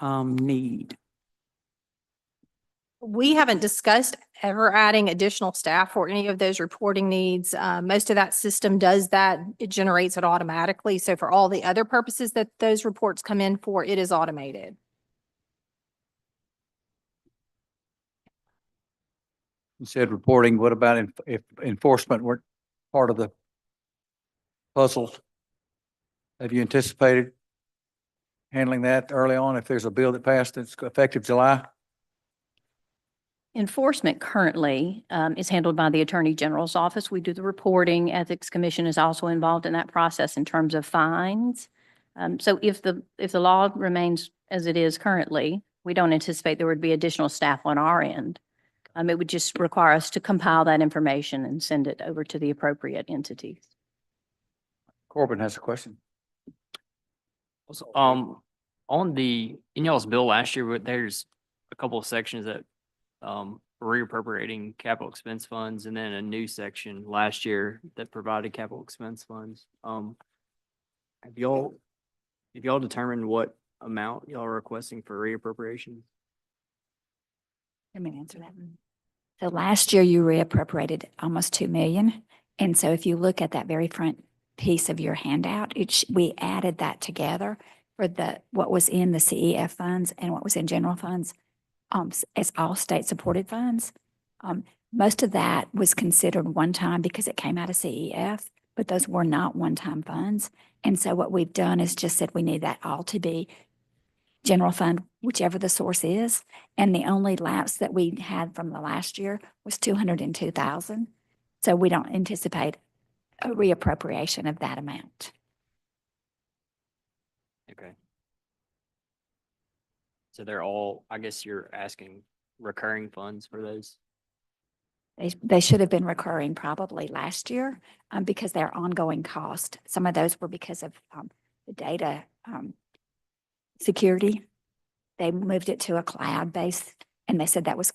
need? We haven't discussed ever adding additional staff for any of those reporting needs. Most of that system does that. It generates it automatically. So for all the other purposes that those reports come in for, it is automated. You said reporting, what about if enforcement weren't part of the puzzle? Have you anticipated handling that early on if there's a bill that passed that's effective July? Enforcement currently is handled by the Attorney General's office. We do the reporting. Ethics Commission is also involved in that process in terms of fines. So if the law remains as it is currently, we don't anticipate there would be additional staff on our end. It would just require us to compile that information and send it over to the appropriate entities. Corbin has a question. In y'all's bill last year, there's a couple of sections that reappropriating capital expense funds, and then a new section last year that provided capital expense funds. Have y'all determined what amount y'all are requesting for reappropriation? Let me answer that. So last year you reappropriated almost 2 million. And so if you look at that very front piece of your handout, we added that together for what was in the CEF funds and what was in general funds, as all state supported funds. Most of that was considered one time because it came out of CEF, but those were not one-time funds. And so what we've done is just said we need that all to be general fund, whichever the source is. And the only lapse that we had from the last year was 202,000. So we don't anticipate a reappropriation of that amount. Okay. So they're all, I guess you're asking recurring funds for those? They should have been recurring probably last year because they're ongoing cost. Some of those were because of the data security. They moved it to a cloud base, and they said that was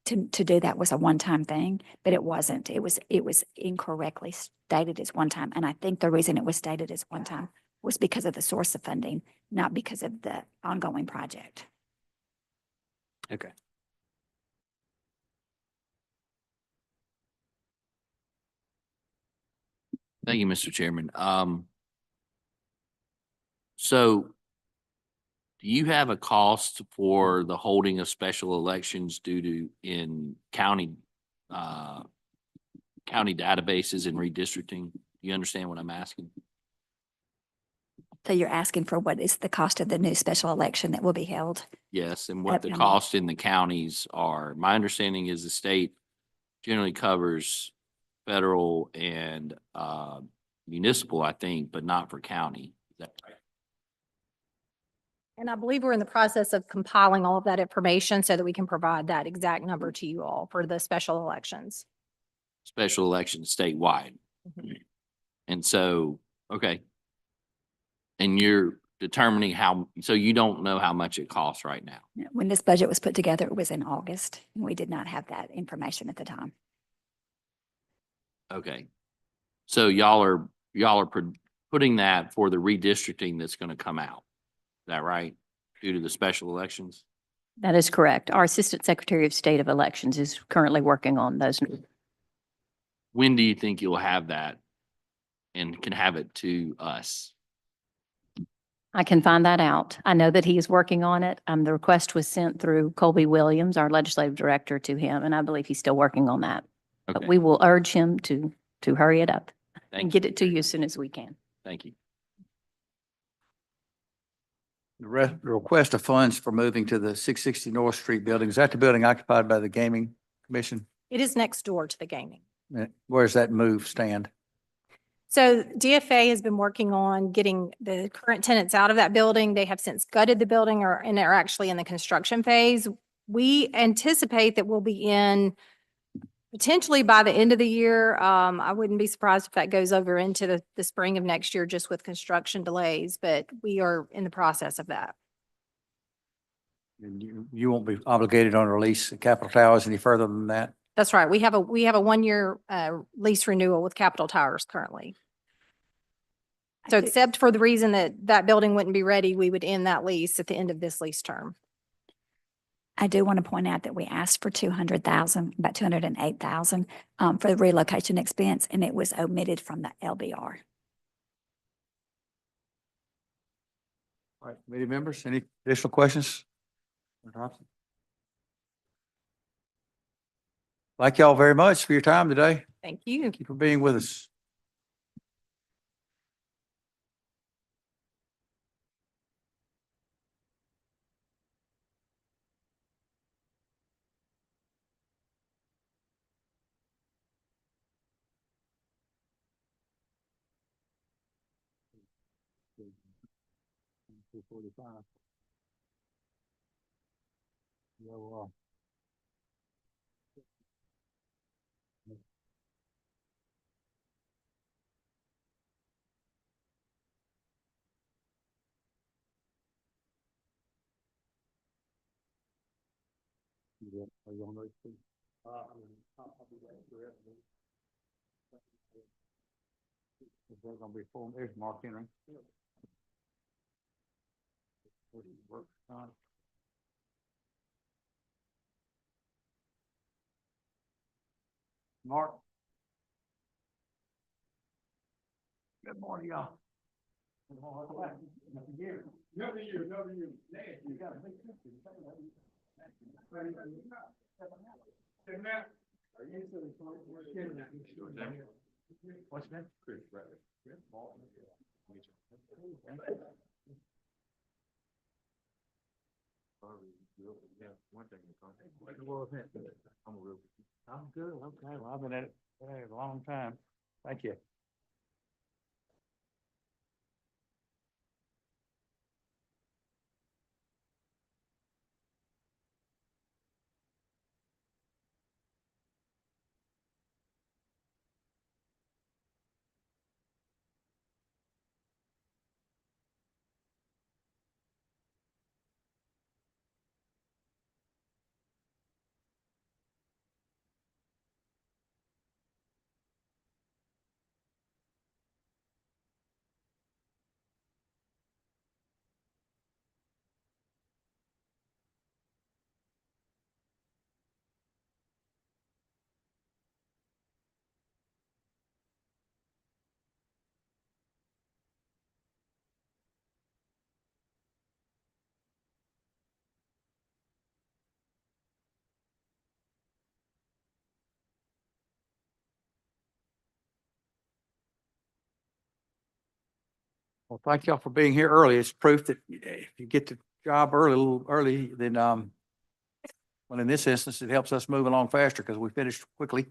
to do that was a one-time thing, but it wasn't. It was incorrectly stated as one time. And I think the reason it was stated as one time was because of the source of funding, not because of the ongoing project. Okay. Thank you, Mr. Chairman. So do you have a cost for the holding of special elections due to in county databases and redistricting? You understand what I'm asking? So you're asking for what is the cost of the new special election that will be held? Yes, and what the no, costs in the counties are. My understanding is the state generally covers federal and municipal, I think, but not for county. Is that right? And I believe we're in the process of compiling all of that information so that we can provide that exact number to you all for the special elections. Special elections statewide. And so, okay. And you're determining how, so you don't know how much it costs right now? When this budget was put together, it was in August, and we did not have that information at the time. Okay. So y'all are putting that for the redistricting that's going to come out. Is that right? Due to the special elections? That is correct. Our Assistant Secretary of State of Elections is currently working on those. When do you think you'll have that and can have it to us? I can find that out. I know that he is working on it. The request was sent through Colby Williams, our legislative director, to him, and I believe he's still working on that. But Okay, we will urge him to hurry it up and thank you. get it to you as soon as we can. Thank you. The request of funds for moving to the 660 North Street building, is that the building occupied by the Gaming Commission? It is next door to the gaming. Where's that move stand? So DFA has been working on getting the current tenants out of that building. They have since gutted the building and are actually in the construction phase. We anticipate that we'll be in potentially by the end of the year. I wouldn't be surprised if that goes over into the spring of next year just with construction delays, but we are in the process of that. And you won't be obligated on release at Capitol Towers any further than that? That's right. We have a 1-year lease renewal with Capital Towers currently. So except for the reason that that building wouldn't be ready, we would end that lease at the end of this lease term. I do want to point out that we asked for 200,000, about 208,000 for the relocation expense, and it was omitted from the LBR. All right, committee members, any additional questions? Thank y'all very much for your time today. Thank you. Thank you for being with us. There's Mark Henry. Mark. Good morning, y'all. What's that? I'm good. Okay. Well, I've been at it a long time. Thank you. Well, thank y'all for being here early. It's proof that if you get the job early, a little early, then, well, in this instance, it helps us move along faster because we finished quickly.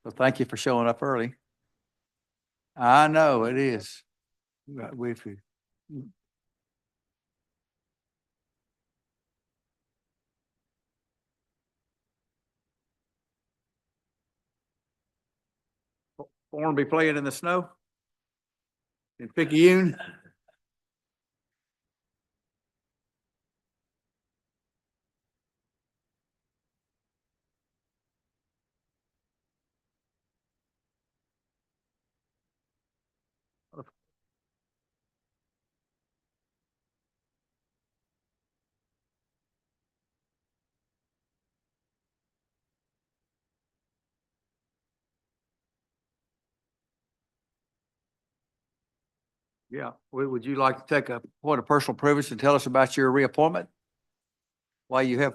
So thank you for showing up early. I know it is. With you. Born be playing in the snow? In Picayune? Yeah. Would you like to take a point of personal privilege and tell us about your reappointment? Why you have?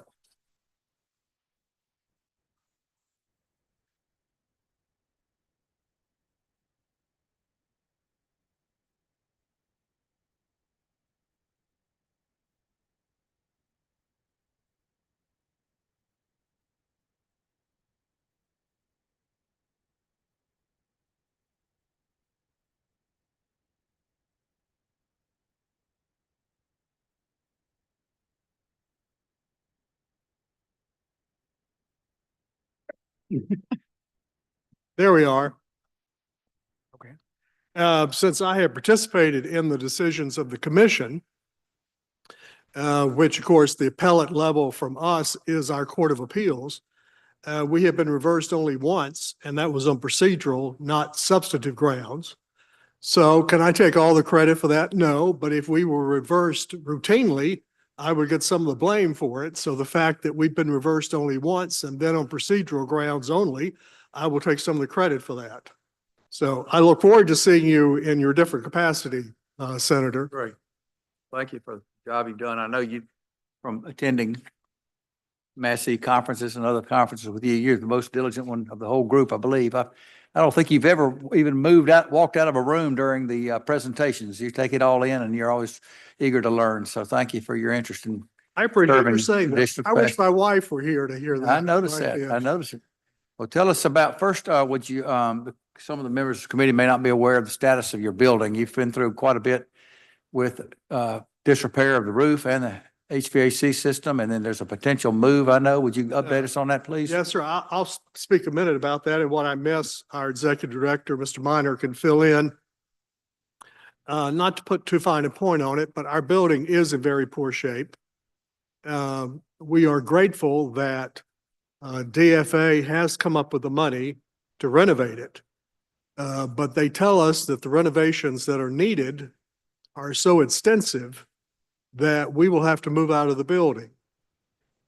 There we are. Okay. Since I have participated in the decisions of the commission, which of course the appellate level from us is our Court of Appeals, we have been reversed only once, and that was on procedural, not substantive grounds. So can I take all the credit for that? No, but if we were reversed routinely, I would get some of the blame for it. So the fact that we've been reversed only once and then on procedural grounds only, I will take some of the credit for that. So I look forward to seeing you in your different capacity, Senator. Great. Thank you for the job you've done. I know you, from attending Massey conferences and other conferences with you, you're the most diligent one of the whole group, I believe. I don't think you've ever even walked out of a room during the presentations. You take it all in and you're always eager to learn. So thank you for your interest in. I appreciate you serving saying that. district I wish best. my wife were here to hear that. I noticed right that. there. I noticed it. Well, tell us about, first, would you, some of the members of the committee may not be aware of the status of your building. You've been through quite a bit with disrepair of the roof and the HVAC system, and then there's a potential move, I know. Would you update us on that, please? Yes, sir. I'll speak a minute about that, and what I miss, our executive director, Mr. Minor, can fill in. Not to put too fine a point on it, but our building is in very poor shape. We are grateful that DFA has come up with the money to renovate it. But they tell us that the renovations that are needed are so extensive that we will have to move out of the building.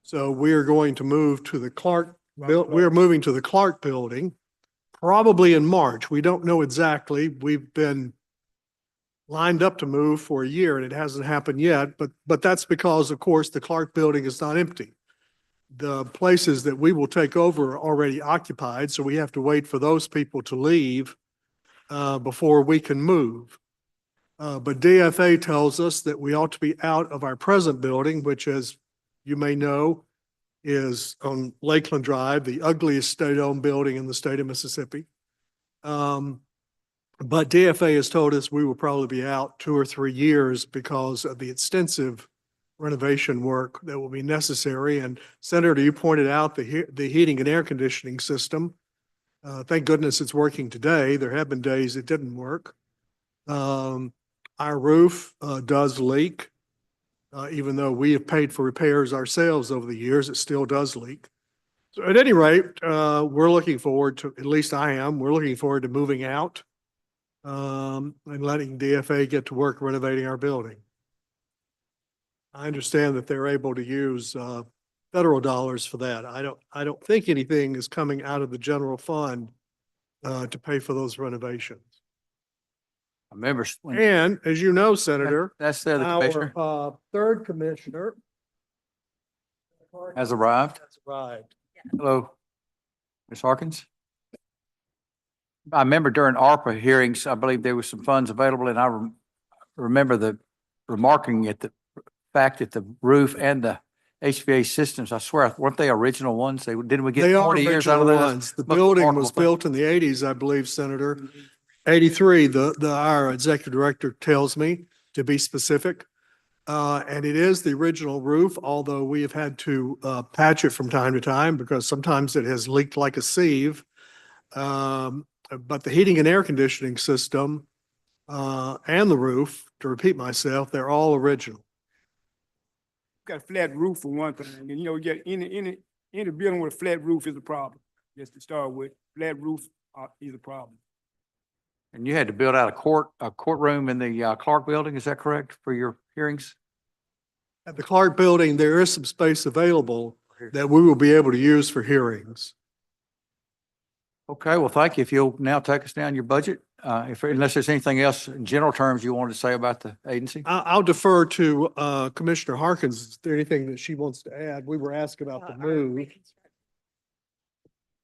So we are going to move to the we are moving to the Clark building, probably in March. We don't know exactly. We've been lined up to move for a year and it hasn't happened yet, but that's because, of course, the Clark building is not empty. The places that we will take over are already occupied, so we have to wait for those people to leave before we can move. But DFA tells us that we ought to be out of our present building, which, as you may know, is on Lakeland Drive, the ugliest state-owned building in the state of Mississippi. But DFA has told us we will probably be out 2 or 3 years because of the extensive renovation work that will be necessary. And Senator, you pointed out the heating and air conditioning system. Thank goodness it's working today. There have been days it didn't work. Our roof does leak. Even though we have paid for repairs ourselves over the years, it still does leak. So at any rate, we're looking forward to, at least I am, we're looking forward to moving out and letting DFA get to work renovating our building. I understand that they're able to use federal dollars for that. I don't think anything is coming out of the general fund to pay for those renovations. I remember. And as you know, Senator, That's the commissioner. our third commissioner Has arrived. has arrived. Hello, Ms. Harkins. I remember during ARPA hearings, I believe there was some funds available, and I remember the remarking at the fact that the roof and the HVAC systems, I swear, weren't they original ones? Didn't we They get are 40 years out original of that? ones. The Most building remarkable was thing. built in the eighties, I believe, Senator. 83, our executive director tells me, to be specific. And it is the original roof, although we have had to patch it from time to time because sometimes it has leaked like a sieve. But the heating and air conditioning system and the roof, to repeat myself, they're all original. Got a flat roof for one thing, and you know, you get any building with a flat roof is a problem. Just to start with, flat roof is a problem. And you had to build out a courtroom in the Clark building, is that correct, for your hearings? At the Clark Building, there is some space available that we will be able to use for hearings. Okay, well, thank you. If you'll now take us down your budget, unless there's anything else in general terms you wanted to say about the agency? I'll defer to Commissioner Harkins. Is there anything that she wants to add? We were asked about the move.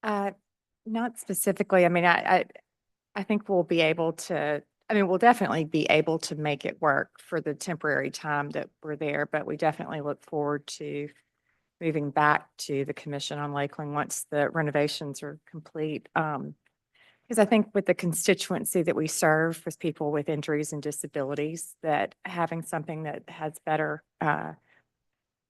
Not specifically. I mean, I think we'll be able to, I mean, we'll definitely be able to make it work for the temporary time that we're there, but we definitely look forward to moving back to the Commission on Lakeland once the renovations are complete. Because I think with the constituency that we serve with people with injuries and disabilities, that having something that has better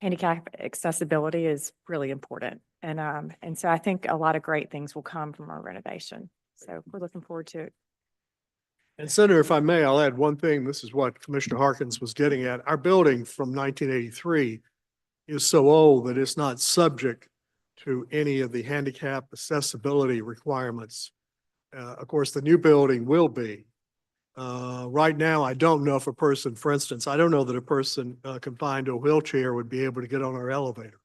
handicap accessibility is really important. And so I think a lot of great things will come from our renovation. So we're looking forward to it. And Senator, if I may, I'll add one thing. This is what Commissioner Harkins was getting at. Our building from 1983 is so old that it's not subject to any of the handicap accessibility requirements. Of course, the new building will be. Right now, I don't know if a person, for instance, I don't know that a person confined to a wheelchair would be able to get on our elevator.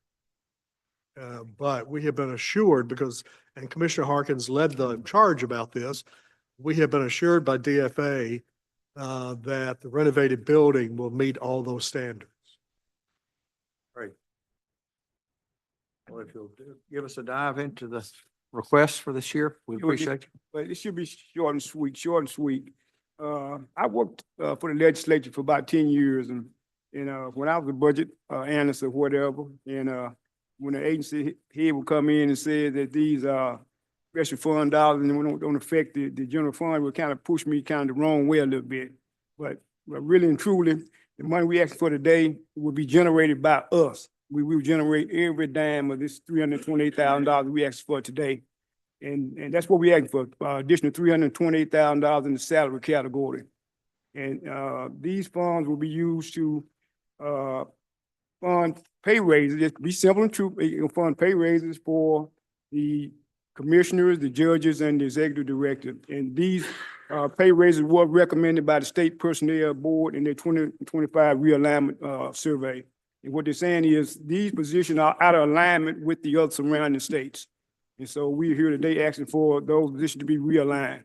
But we have been assured because, and Commissioner Harkins led the charge about this, we have been assured by DFA that the renovated building will meet all those standards. Great. Well, if you'll give us a dive into the requests for this year, we appreciate you. But it should be short and sweet. I worked for the legislature for about 10 years, and when I was a budget analyst or whatever, and when the agency head would come in and say that these special fund dollars and don't affect the general fund, it would kind of push me kind of the wrong way a little bit. But really and truly, the money we ask for today will be generated by us. We will generate every dime of this $328,000 we asked for today. And that's what we asked for, additional $328,000 in the salary category. And these funds will be used to fund pay raises. Just be simple and true. You'll fund pay raises for the commissioners, the judges, and the executive director. And these pay raises were recommended by the State Personnel Board in their 2025 realignment survey. And what they're saying is these positions are out of alignment with the other surrounding states. And so we're here today asking for those positions to be realigned.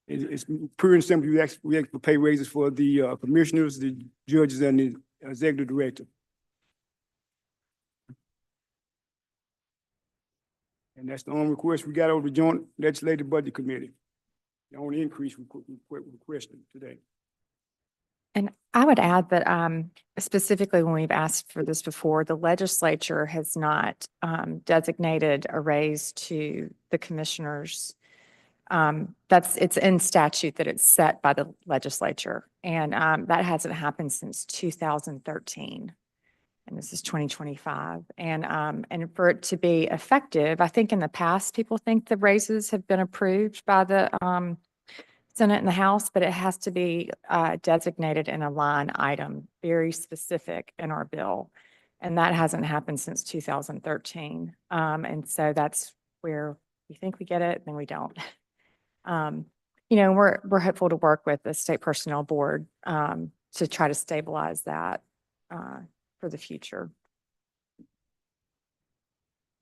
It's pure and simple. We ask for pay raises for the commissioners, the judges, and the executive director. And that's the only request we got over the Joint Legislative Budget Committee. The only increase we requested today. And I would add that specifically when we've asked for this before, the legislature has not designated a raise to the commissioners. It's in statute that it's set by the legislature. And that hasn't happened since 2013. And this is 2025. And for it to be effective, I think in the past, people think the raises have been approved by the Senate and the House, but it has to be designated in a line item, very specific in our bill. And that hasn't happened since 2013. And so that's where we think we get it, then we don't. We're hopeful to work with the State Personnel Board to try to stabilize that for the future.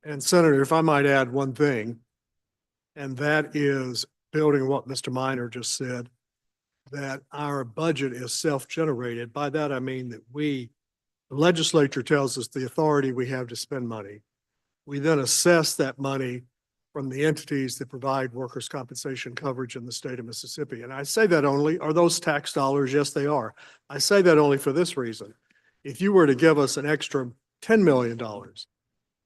And Senator, if I might add one thing, and that is building on what Mr. Minor just said, that our budget is self-generated. By that, I mean that the legislature tells us the authority we have to spend money. We then assess that money from the entities that provide workers' compensation coverage in the state of Mississippi. And I say that only, are those tax dollars? Yes, they are. I say that only for this reason. If you were to give us an extra $10 million,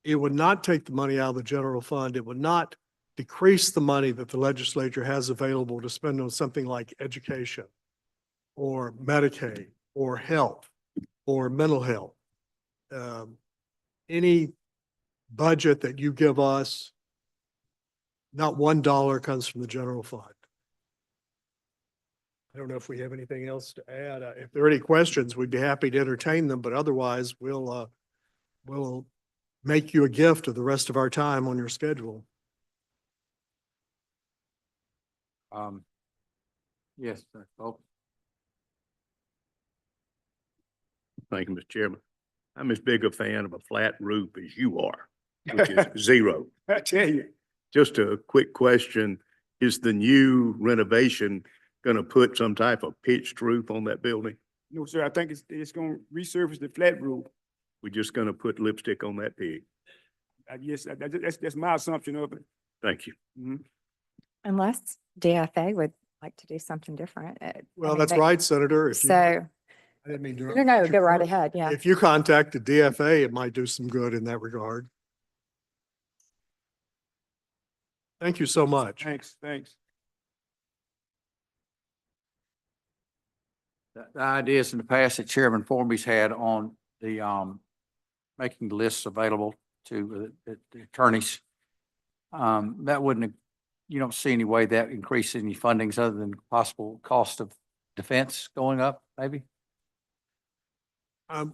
it would not take the money out of the general fund. It would not decrease the money that the legislature has available to spend on something like education or Medicaid or health or mental health. Any budget that you give us, not $1 comes from the general fund. I don't know if we have anything else to add. If there are any questions, we'd be happy to entertain them, but otherwise we'll make you a gift of the rest of our time on your schedule. Yes, sir. Oh, Thank you, Mr. Chairman. I'm as big a fan of a flat roof as you are, which is zero. I tell you. Just a quick question. Is the new renovation going to put some type of pitched roof on that building? No, sir, I think it's gonna resurface the flat roof. We're just going to put lipstick on that pig. Yes, that's my assumption of it. Thank you. Mhm. Unless DFA would like to do something different. Well, that's right, Senator. If you, So, I didn't mean to. no, go right ahead, yeah. If you contact the DFA, it might do some good in that regard. Thank you so much. Thanks. the ideas in the past that Chairman Formby's had on the, making the lists available to the attorneys. That wouldn't, you don't see any way that increases any fundings other than possible cost of defense going up, maybe?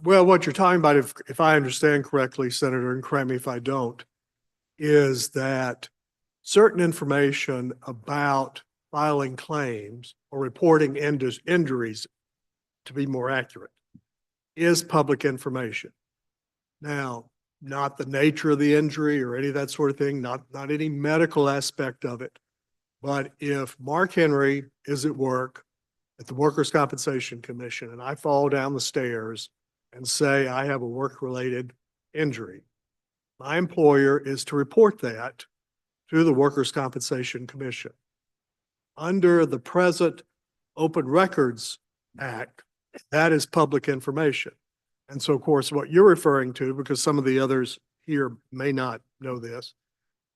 Well, what you're talking about, if I understand correctly, Senator, and correct me if I don't, is that certain information about filing claims or reporting injuries, to be more accurate, is public information. Now, not the nature of the injury or any of that sort of thing, not any medical aspect of it. But if Mark Henry is at work at the Workers' Compensation Commission and I fall down the stairs and say I have a work-related injury, my employer is to report that to the Workers' Compensation Commission. Under the present Open Records Act, that is public information. And so, of course, what you're referring to, because some of the others here may not know this,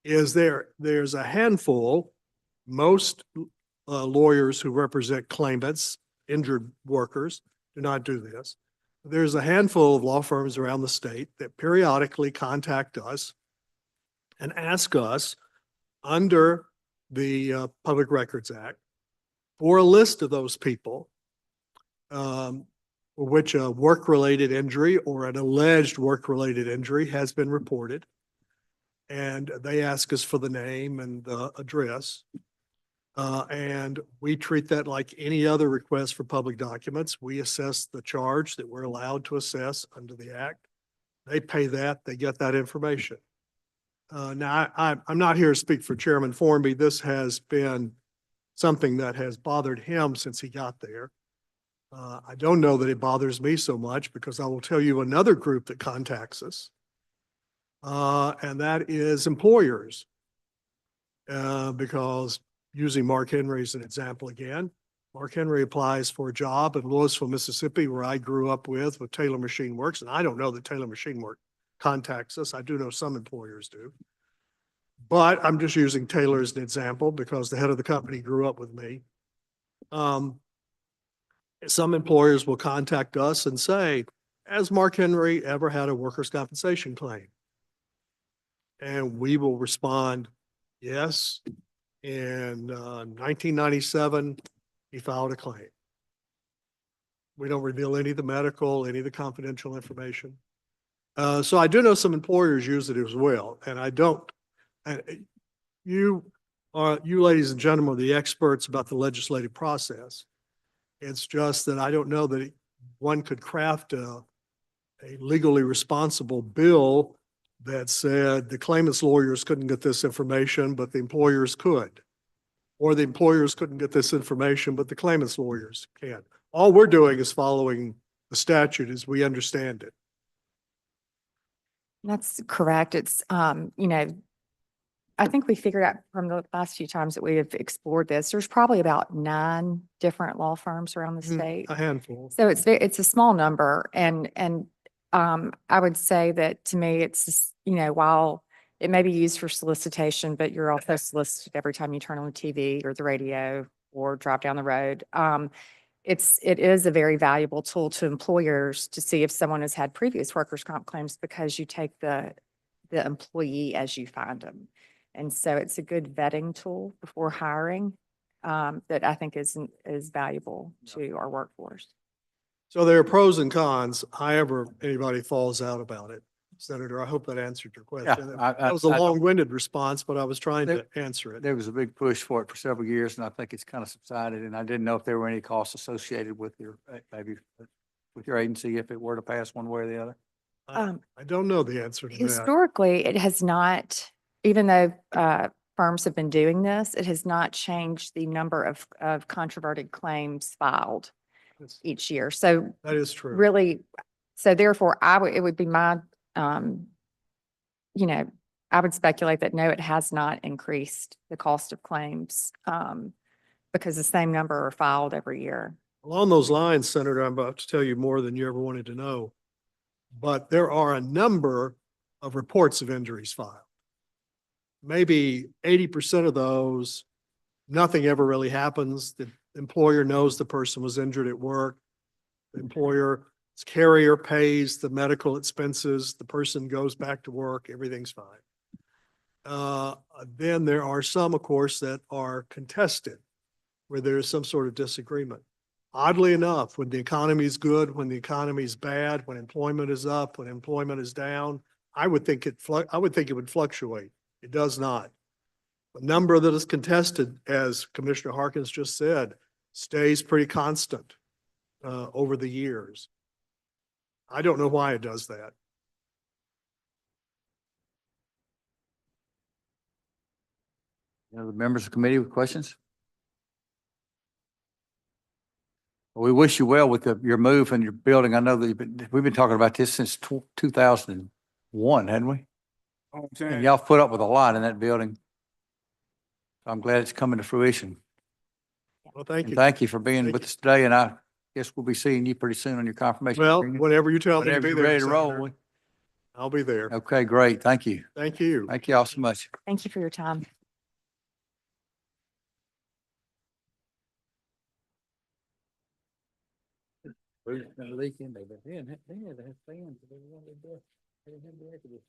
is there's a handful, most lawyers who represent claimants, injured workers, do not do this. There's a handful of law firms around the state that periodically contact us and ask us under the Public Records Act for a list of those people for which a work-related injury or an alleged work-related injury has been reported. And they ask us for the name and the address. And we treat that like any other request for public documents. We assess the charge that we're allowed to assess under the Act. They pay that, they get that information. Now, I'm not here to speak for Chairman Formby. This has been something that has bothered him since he got there. I don't know that it bothers me so much because I will tell you another group that contacts us. And that is employers. Because using Mark Henry as an example again, Mark Henry applies for a job in Louisville, Mississippi, where I grew up with Taylor Machine Works. And I don't know that Taylor Machine Works contacts us. I do know some employers do. But I'm just using Taylor as an example because the head of the company grew up with me. Some employers will contact us and say, has Mark Henry ever had a workers' compensation claim? And we will respond, yes. In 1997, he filed a claim. We don't reveal any of the medical, any of the confidential information. So I do know some employers use it as well, and I don't. You ladies and gentlemen are the experts about the legislative process. It's just that I don't know that one could craft a legally responsible bill that said the claimant's lawyers couldn't get this information, but the employers could. Or the employers couldn't get this information, but the claimant's lawyers can. All we're doing is following the statute as we understand it. That's correct. It's, I think we figured out from the last few times that we have explored this, there's probably about 9 different law firms around the state. A handful. So it's a small number and I would say that to me, it's just, while it may be used for solicitation, but you're also solicited every time you turn on the TV or the radio or drive down the road. It is a very valuable tool to employers to see if someone has had previous workers' comp claims because you take the employee as you find them. And so it's a good vetting tool before hiring that I think is valuable to our workforce. So there are pros and cons, however anybody falls out about it. Senator, I hope that answered your question. That was a long-winded response, but I was trying to answer it. There was a big push for it for several years, and I think it's kind of subsided, and I didn't know if there were any costs associated with your, maybe with your agency if it were to pass one way or the other. I don't know the answer to that. Historically, it has not, even though firms have been doing this, it has not changed the number of controverted claims filed each year. So That is true. really, so therefore, it would be my, I would speculate that no, it has not increased the cost of claims because the same number are filed every year. Along those lines, Senator, I'm about to tell you more than you ever wanted to know. But there are a number of reports of injuries filed. Maybe 80% of those, nothing ever really happens. The employer knows the person was injured at work. The employer's carrier pays the medical expenses. The person goes back to work. Everything's fine. Then there are some, of course, that are contested, where there is some sort of disagreement. Oddly enough, when the economy is good, when the economy is bad, when employment is up, when employment is down, I would think it would fluctuate. It does not. The number that is contested, as Commissioner Harkins just said, stays pretty constant over the years. I don't know why it does that. Any other members of the committee with questions? Well, we wish you well with your move and your building. I know that we've been talking about this since 2001, hadn't we? And y'all put up with a lot in that building. I'm glad it's coming to fruition. Well, thank And you. thank you for being Thank with you. us today, and I guess we'll be seeing you pretty soon on your confirmation. Well, hearing. whenever you tell me to Whenever be you're there, ready to roll. Senator, I'll be there. Okay, great. Thank you. Thank you. Thank you all so much. Thank you for your time. Roof's been leaking, they had fans, but they didn't have the air conditioning.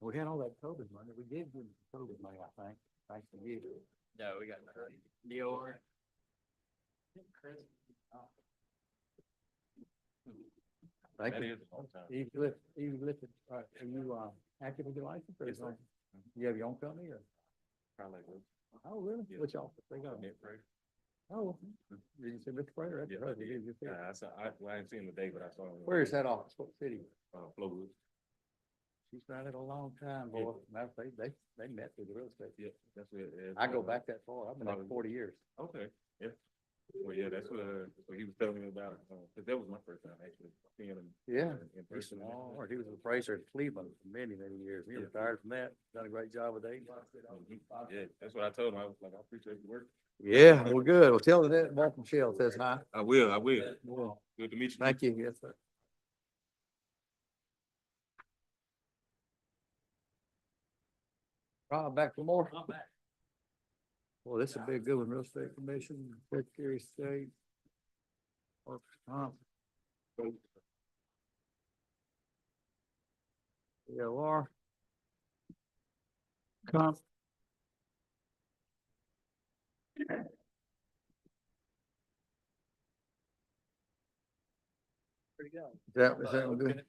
We had all that COVID money, we did get COVID money, I think, thanks to you. No, we got Dior. Thank you. Are you, active with your license or? You have your own company or? Oh, really? Which office? They got it. Oh, did you say Mr. Prater? Yeah, I ain't seen him today, but I saw him. Where is that office? What city? Flowood. She's been at it a long time, boy. Matter of fact, they met through the real estate. Yeah, that's it. I go back that far. I've been there for 40 years. Okay, yeah. Well, yeah, that's what he was telling me about, cause that was my first time actually seeing him. Yeah. In He's person. small. He was an appraiser at Cleveland for many, many years. He retired from that, done a great job with that. Yeah, that's what I told him. I was like, I appreciate your work. Yeah, well, good. Well, tell her that Mark Michelle says hi. I will. Well, Good to meet you. thank you. Yes, sir. Rob, back for more? I'm back. Well, this will be a good one. Real Estate Commission, Secretary of State. Workers' Comp. DOR. Comp. Is that good?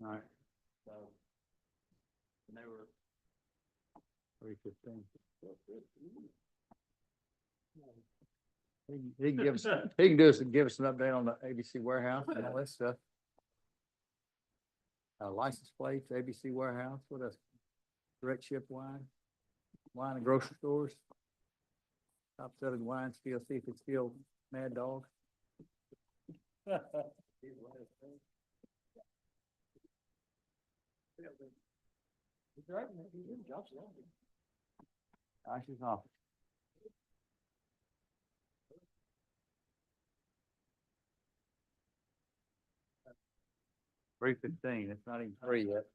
All right. So, and they were, 3:15. He can give us, he can give us an update on the ABC warehouse and all that stuff. License plates, ABC warehouse, what else? Direct ship wine and grocery stores. Top selling wine, still see if it's still Mad Dog. Josh's office. 3:15, it's not even 3 yet.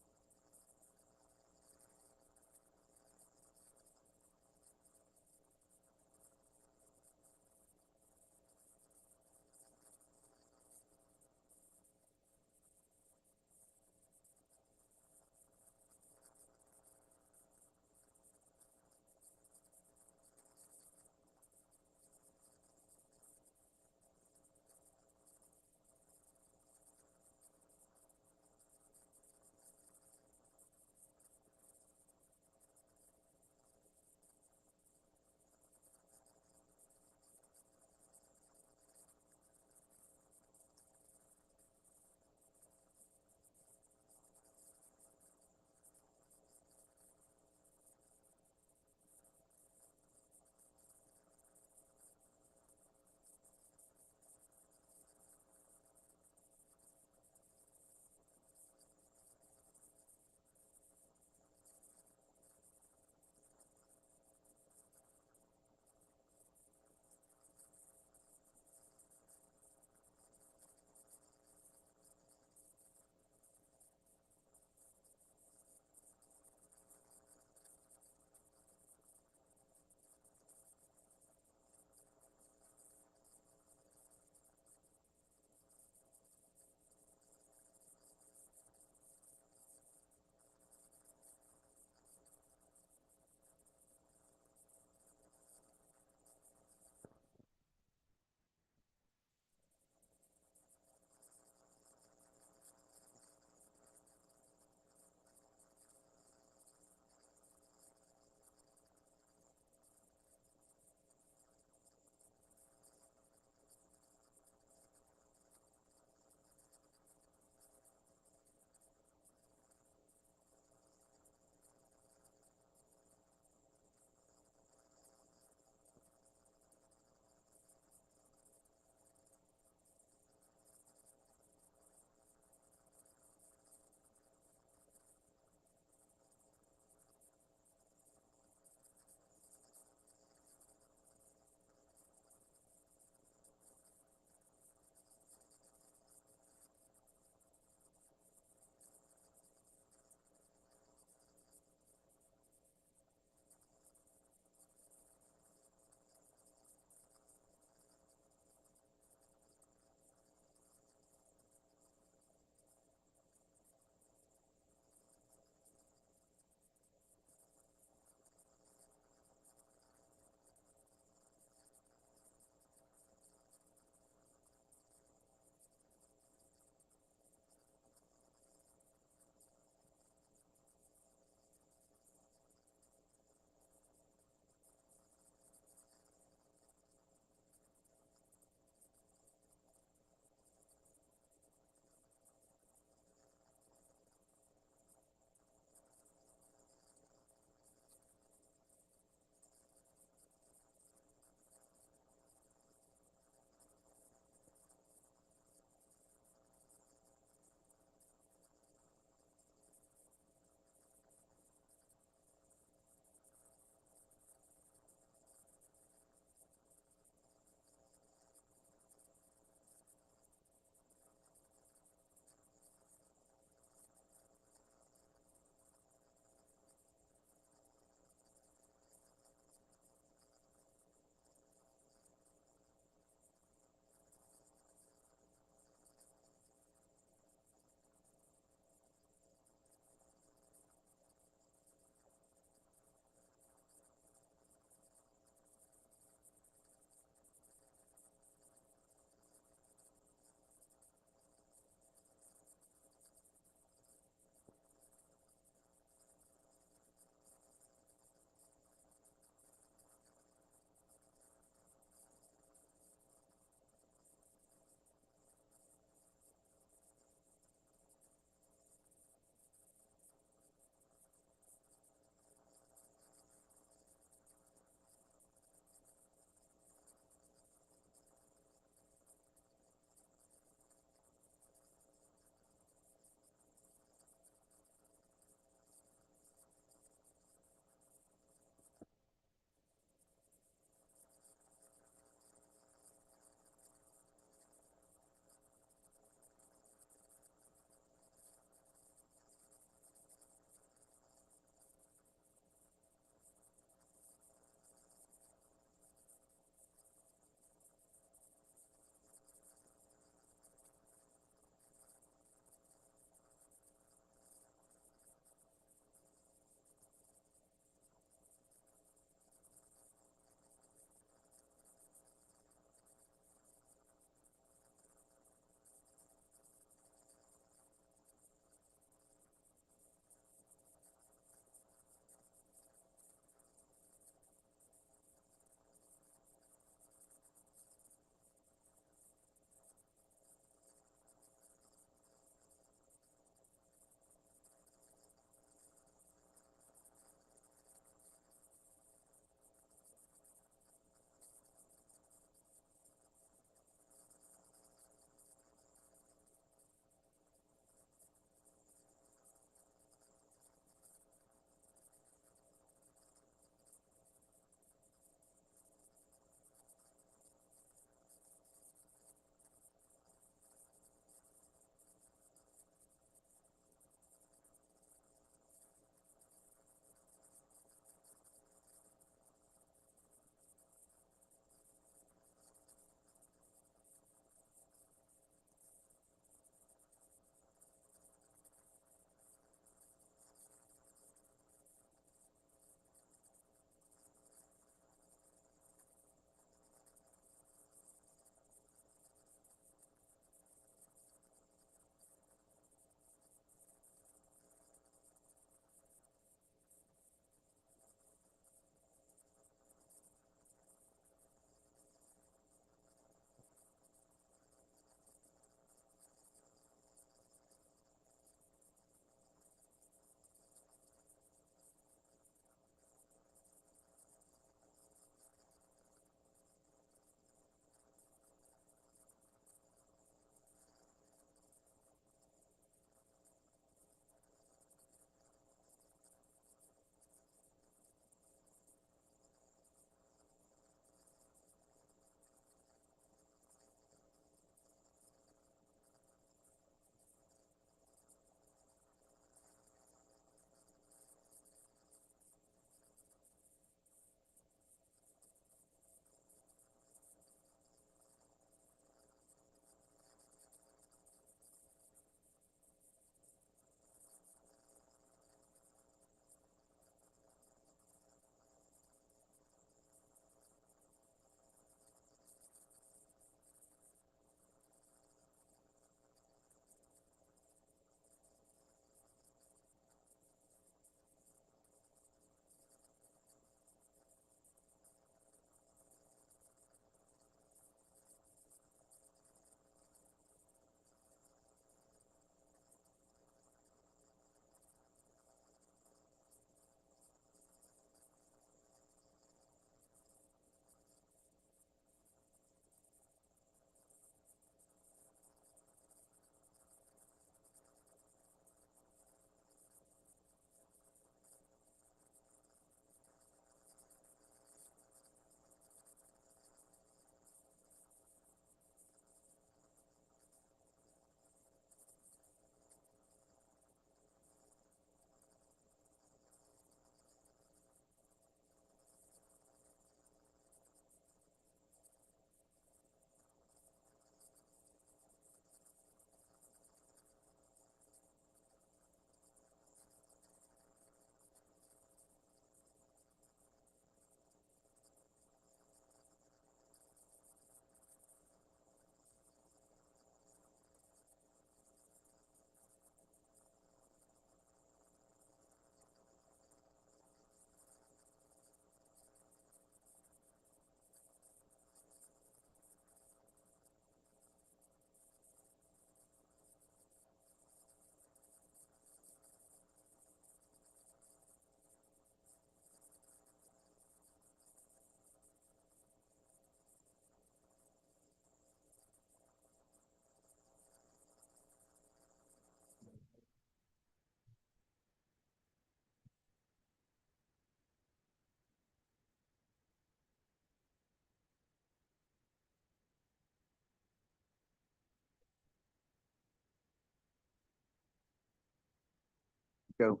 Go.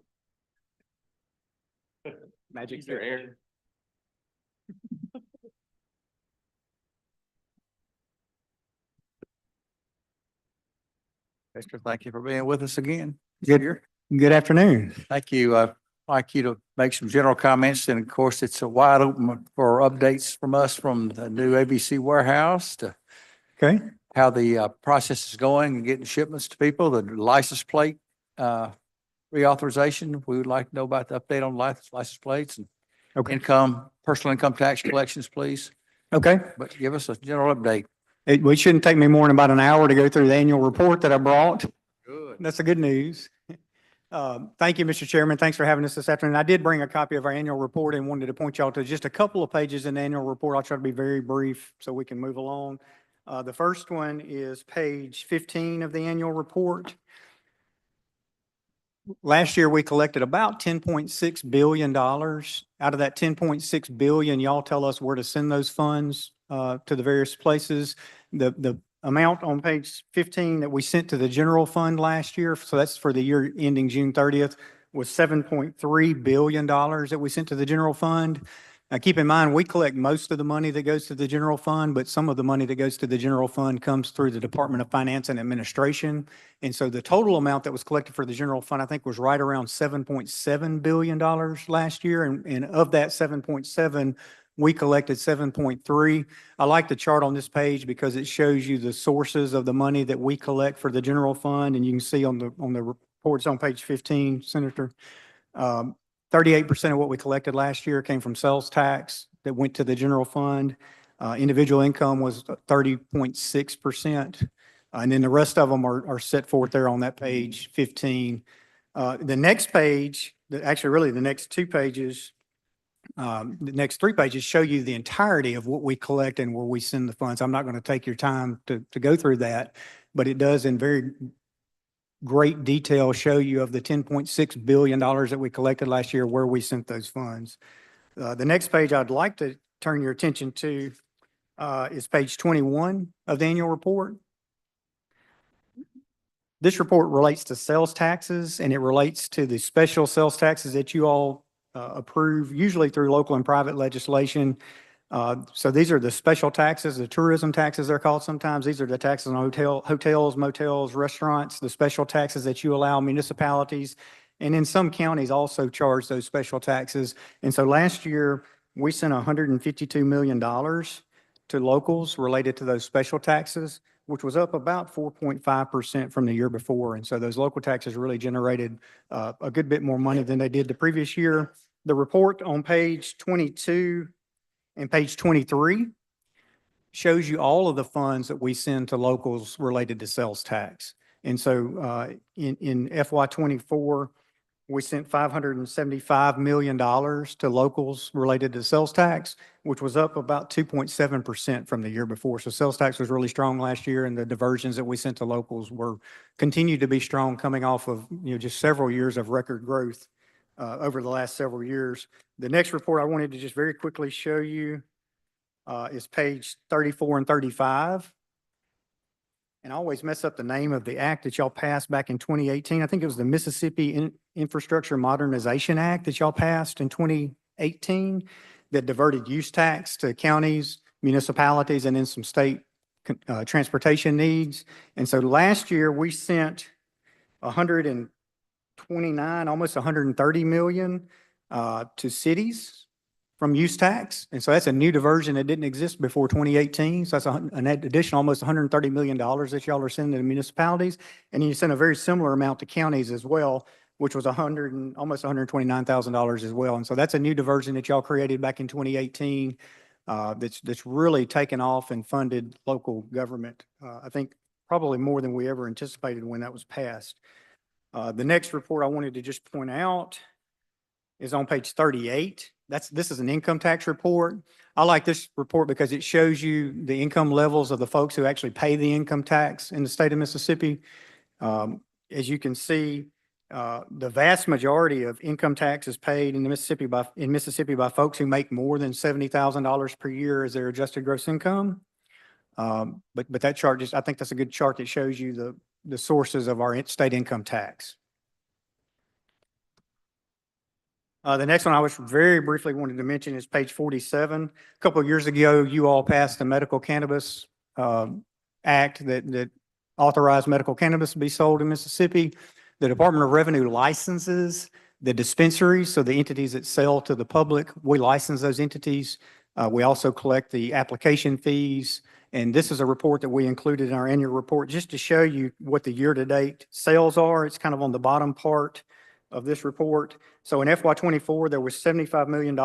Magic your air. Esther, thank you for being with us again. Good, good afternoon. Thank you. I'd like you to make some general comments, and of course, it's a wide open for updates from us from the new ABC warehouse to Okay. how the process is going and getting shipments to people, the license plate reauthorization. We would like to know about the update on license plates and Okay. personal income tax collections, please. Okay. But give us a general update. We shouldn't take me more than about an hour to go through the annual report that I brought. Good. That's the good news. Thank you, Mr. Chairman. Thanks for having us this afternoon. I did bring a copy of our annual report and wanted to point y'all to just a couple of pages in the annual report. I'll try to be very brief so we can move along. The first one is page 15 of the annual report. Last year, we collected about $10.6 billion. Out of that $10.6 billion, y'all tell us where to send those funds to the various places. The amount on page 15 that we sent to the general fund last year, so that's for the year ending June 30th, was $7.3 billion that we sent to the general fund. Now, keep in mind, we collect most of the money that goes to the general fund, but some of the money that goes to the general fund comes through the Department of Finance and Administration. And so the total amount that was collected for the general fund, I think, was right around $7.7 billion last year. And of that 7.7, we collected 7.3. I like the chart on this page because it shows you the sources of the money that we collect for the general fund. And you can see on the reports on page 15, Senator, 38% of what we collected last year came from sales tax that went to the general fund. Individual income was 30.6%. And then the rest of them are set forth there on that page 15. The next page, actually really the next two pages, the next three pages show you the entirety of what we collect and where we send the funds. I'm not going to take your time to go through that, but it does in very great detail show you of the $10.6 billion that we collected last year, where we sent those funds. The next page I'd like to turn your attention to is page 21 of the annual report. This report relates to sales taxes, and it relates to the special sales taxes that you all approve, usually through local and private legislation. So these are the special taxes, the tourism taxes they're called sometimes. These are the taxes on hotels, motels, restaurants, the special taxes that you allow municipalities. And in some counties also charge those special taxes. And so last year, we sent $152 million to locals related to those special taxes, which was up about 4.5% from the year before. And so those local taxes really generated a good bit more money than they did the previous year. The report on page 22 and page 23 shows you all of the funds that we send to locals related to sales tax. And so in FY '24, we sent $575 million to locals related to sales tax, which was up about 2.7% from the year before. So sales tax was really strong last year, and the diversions that we sent to locals continued to be strong, coming off of just several years of record growth over the last several years. The next report I wanted to just very quickly show you is page 34 and 35. And I always mess up the name of the act that y'all passed back in 2018. I think it was the Mississippi Infrastructure Modernization Act that y'all passed in 2018 that diverted use tax to counties, municipalities, and then some state transportation needs. And so last year we sent 129, almost 130 million to cities from use tax. And so that's a new diversion that didn't exist before 2018. So that's an additional almost $130 million that y'all are sending to municipalities. And you sent a very similar amount to counties as well, which was almost $129,000 as well. And so that's a new diversion that y'all created back in 2018 that's really taken off and funded local government. I think probably more than we ever anticipated when that was passed. The next report I wanted to just point out is on page 38. This is an income tax report. I like this report because it shows you the income levels of the folks who actually pay the income tax in the state of Mississippi. As you can see, the vast majority of income tax is paid in Mississippi by folks who make more than $70,000 per year as their adjusted gross income. But that chart I think that's a good chart that shows you the sources of our state income tax. The next one I was very briefly wanted to mention is page 47. A couple of years ago, you all passed the Medical Cannabis Act that authorized medical cannabis to be sold in Mississippi. The Department of Revenue licenses the dispensaries, so the entities that sell to the public, we license those entities. We also collect the application fees. And this is a report that we included in our annual report just to show you what the year-to-date sales are. It's kind of on the bottom part of this report. So in FY24, there was $75 million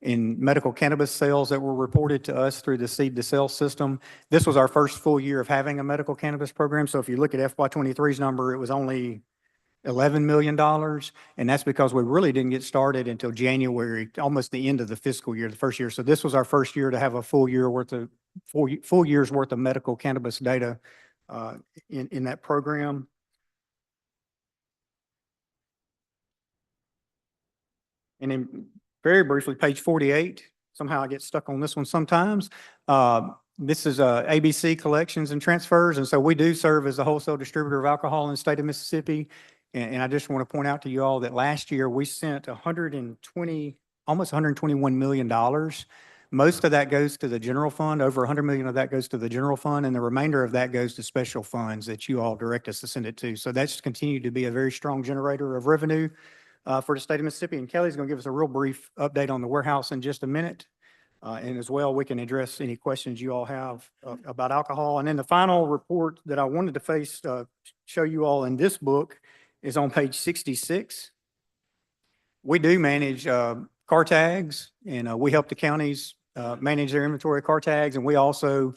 in medical cannabis sales that were reported to us through the seed to sale system. This was our first full year of having a medical cannabis program. So if you look at FY23's number, it was only $11 million. And that's because we really didn't get started until January, almost the end of the fiscal year, the first year. So this was our first year to have a full year's worth of medical cannabis data in that program. And then very briefly, page 48, somehow I get stuck on this one sometimes. This is ABC Collections and Transfers. And so we do serve as a wholesale distributor of alcohol in the state of Mississippi. And I just want to point out to you all that last year we sent almost $121 million. Most of that goes to the general fund. Over $100 million of that goes to the general fund, and the remainder of that goes to special funds that you all direct us to send it to. So that's continued to be a very strong generator of revenue for the state of Mississippi. And Kelly's going to give us a real brief update on the warehouse in just a minute. And as well, we can address any questions you all have about alcohol. And then the final report that I wanted to show you all in this book is on page 66. We do manage car tags, and we help the counties manage their inventory of car tags, and we also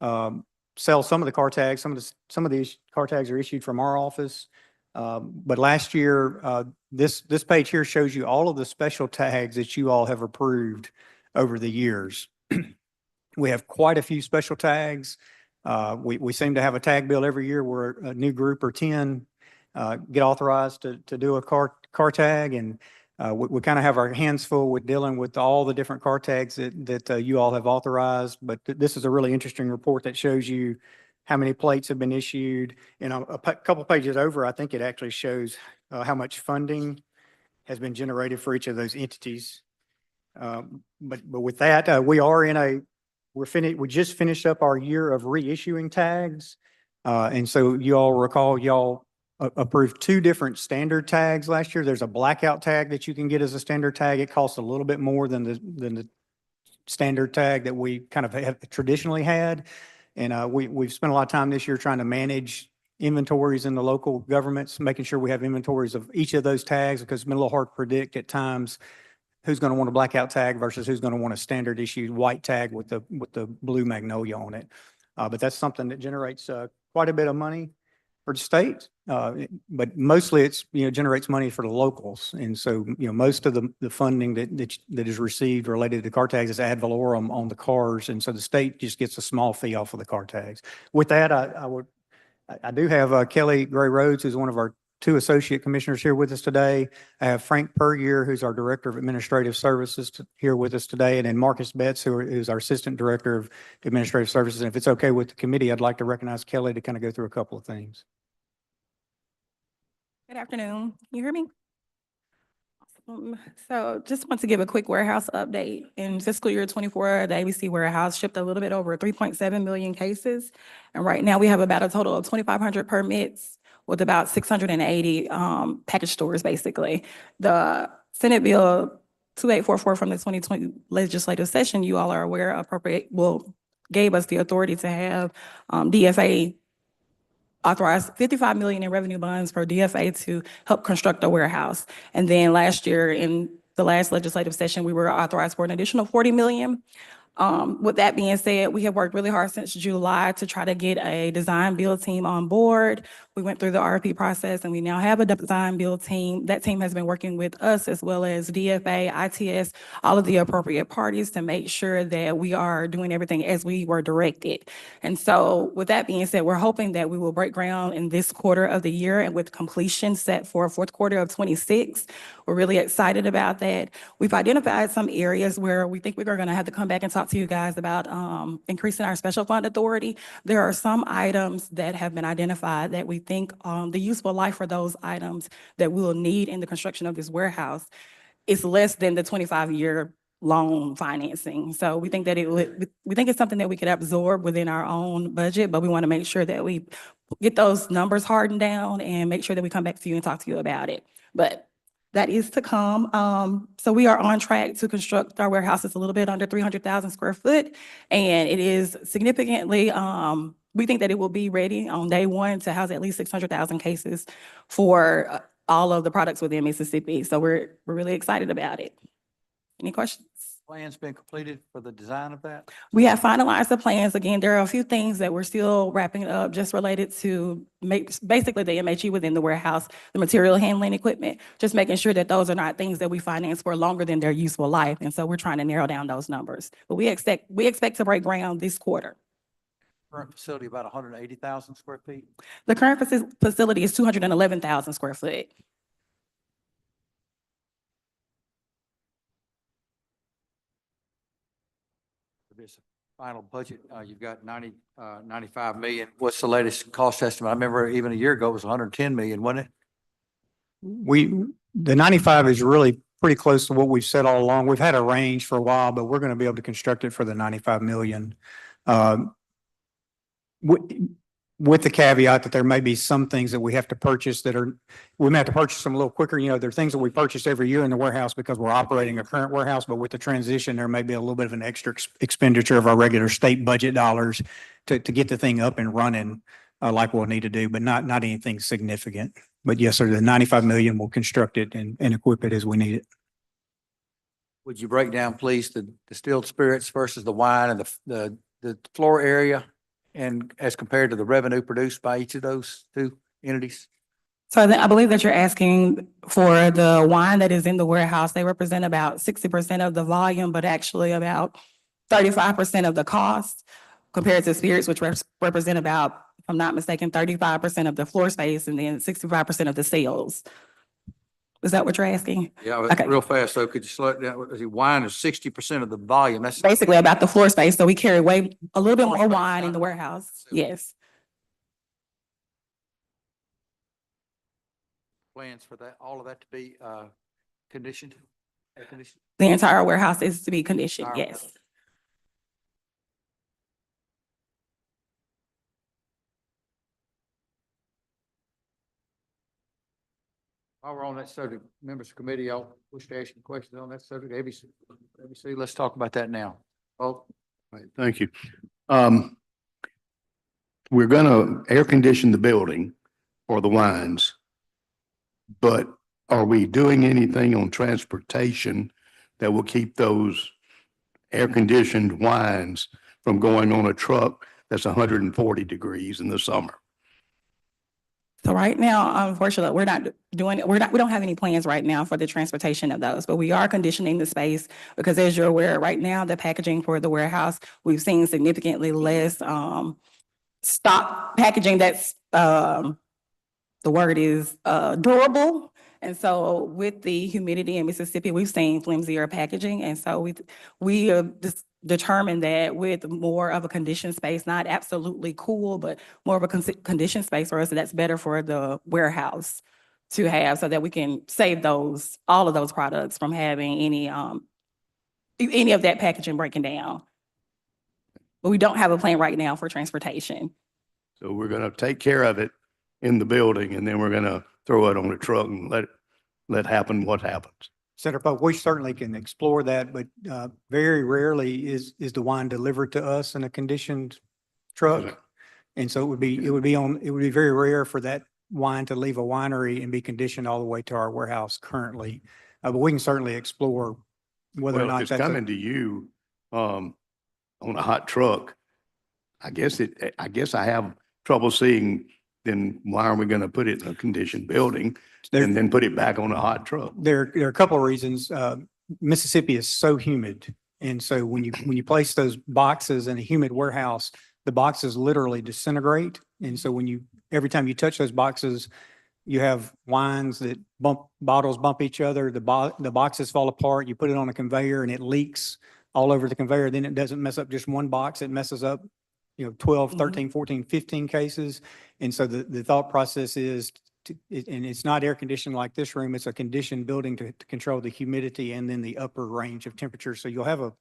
sell some of the car tags. Some of these car tags are issued from our office. But last year, this page here shows you all of the special tags that you all have approved over the years. We have quite a few special tags. We seem to have a tag bill every year where a new group or 10 get authorized to do a car tag. And we kind of have our hands full with dealing with all the different car tags that you all have authorized. But this is a really interesting report that shows you how many plates have been issued. And a couple pages over, I think it actually shows how much funding has been generated for each of those entities. But with that, we just finished up our year of reissuing tags. And so you all recall, y'all approved 2 different standard tags last year. There's a blackout tag that you can get as a standard tag. It costs a little bit more than the standard tag that we kind of have traditionally had. And we've spent a lot of time this year trying to manage inventories in the local governments, making sure we have inventories of each of those tags, because it's been a little hard to predict at times who's going to want a blackout tag versus who's going to want a standard issued white tag with the blue magnolia on it. But that's something that generates quite a bit of money for the state. But mostly it's, generates money for the locals. And so, most of the funding that is received related to car tags is ad valorem on the cars. And so the state just gets a small fee off of the car tags. With that, I do have Kelly Gray Rhodes, who's one of our 2 associate commissioners here with us today. I have Frank Puryear, who's our Director of Administrative Services here with us today. And then Marcus Betts, who's our Assistant Director of Administrative Services. And if it's okay with the committee, I'd like to recognize Kelly to kind of go through a couple of things. Good afternoon. Can you hear me? So just want to give a quick warehouse update. In fiscal year 24, the ABC warehouse shipped a little bit over 3.7 million cases. And right now we have about a total of 2,500 permits with about 680 package stores, basically. The Senate Bill 2844 from the 2020 legislative session, you all are aware, gave us the authority to have DFA authorized $55 million in revenue bonds for DFA to help construct a warehouse. And then last year in the last legislative session, we were authorized for an additional $40 million. With that being said, we have worked really hard since July to try to get a design build team on board. We went through the RFP process and we now have a design build team. That team has been working with us as well as DFA, ITS, all of the appropriate parties to make sure that we are doing everything as we were directed. And so with that being said, we're hoping that we will break ground in this quarter of the year and with completion set for fourth quarter of 26. We're really excited about that. We've identified some areas where we think we're going to have to come back and talk to you guys about increasing our special fund authority. There are some items that have been identified that we think the useful life for those items that we will need in the construction of this warehouse it's less than the 25-year loan financing. So we think that we think it's something that we could absorb within our own budget, but we want to make sure that we get those numbers hardened down and make sure that we come back to you and talk to you about it. But that is to come. So we are on track to construct our warehouse. It's a little bit under 300,000 square foot, and it is significantly, we think that it will be ready on day one to house at least 600,000 cases for all of the products within Mississippi. So we're really excited about it. Any questions? Plans been completed for the design of that? We have finalized the plans. Again, there are a few things that we're still wrapping up just related to basically the MHE within the warehouse, the material handling equipment, just making sure that those are not things that we finance for longer than their useful life. And so we're trying to narrow down those numbers. But we expect to break ground this quarter. Current facility about 180,000 square feet. The current facility is 211,000 square foot. For this final budget, you've got 95 million. What's the latest cost estimate? I remember even a year ago it was 110 million, wasn't it? The 95 is really pretty close to what we've said all along. We've had a range for a while, but we're going to be able to construct it for the 95 million. With the caveat that there may be some things that we have to purchase we may have to purchase them a little quicker. You know, there are things that we purchase every year in the warehouse because we're operating a current warehouse, but with the transition, there may be a little bit of an extra expenditure of our regular state budget dollars to get the thing up and running like we'll need to do, but not anything significant. But yes, sir, the 95 million will construct it and equip it as we need it. Would you break down, please, the distilled spirits versus the wine and the floor area, and as compared to the revenue produced by each of those two entities? So I believe that you're asking for the wine that is in the warehouse. They represent about 60% of the volume, but actually about 35% of the cost, compared to spirits, which represent about, if I'm not mistaken, 35% of the floor space and then 65% of the sales. Is that what you're asking? Yeah, Okay. real fast. So could you slow it down? Wine is 60% of the volume. That's Basically about the floor space. So we carry a little bit more wine in the warehouse. Yes. plans for that, all of that to be conditioned? Air conditioned? The entire warehouse is to be conditioned, Entire yes. While we're on that subject, members of the committee, I'll wish to ask you questions on that subject. ABC, let's talk about that now. Oh, Right, thank you. We're gonna air condition the building for the wines. But are we doing anything on transportation that will keep those air conditioned wines from going on a truck that's 140 degrees in the summer? So right now, unfortunately, we don't have any plans right now for the transportation of those, but we are conditioning the space because as you're aware, right now, the packaging for the warehouse, we've seen significantly less stock packaging that's the word is durable. And so with the humidity in Mississippi, we've seen flimsier packaging. And so we just determined that with more of a conditioned space, not absolutely cool, but more of a conditioned space for us, that's better for the warehouse to have so that we can save all of those products from having any of that packaging breaking down. But we don't have a plan right now for transportation. So we're gonna take care of it in the building and then we're gonna throw it on a truck and let happen what happens. Senator Pope, we certainly can explore that, but very rarely is the wine delivered to us in a conditioned truck. And so it would be very rare for that wine to leave a winery and be conditioned all the way to our warehouse currently. But we can certainly explore whether or Well, not if it's coming to you on a hot truck, I guess I have trouble seeing, then why are we gonna put it in a conditioned building and then put it back on a hot truck? There are a couple of reasons. Mississippi is so humid. And so when you place those boxes in a humid warehouse, the boxes literally disintegrate. And so every time you touch those boxes, you have wines that bottles bump each other. The boxes fall apart. You put it on a conveyor and it leaks all over the conveyor. Then it doesn't mess up just one box. It messes up, 12, 13, 14, 15 cases. And so the thought process is and it's not air conditioned like this room, it's a conditioned building to control the humidity and then the upper range of temperatures. So you'll have a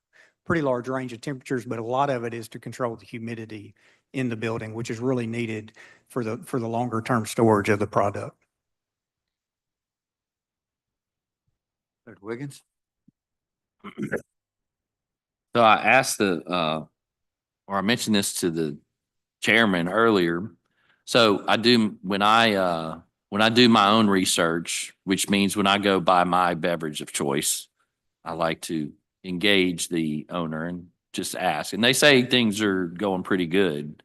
pretty large range of temperatures, but a lot of it is to control the humidity in the building, which is really needed for the longer term storage of the product. Dr. Wiggins? So I asked or I mentioned this to the chairman earlier. So when I do my own research, which means when I go buy my beverage of choice, I like to engage the owner and just ask. And they say things are going pretty good.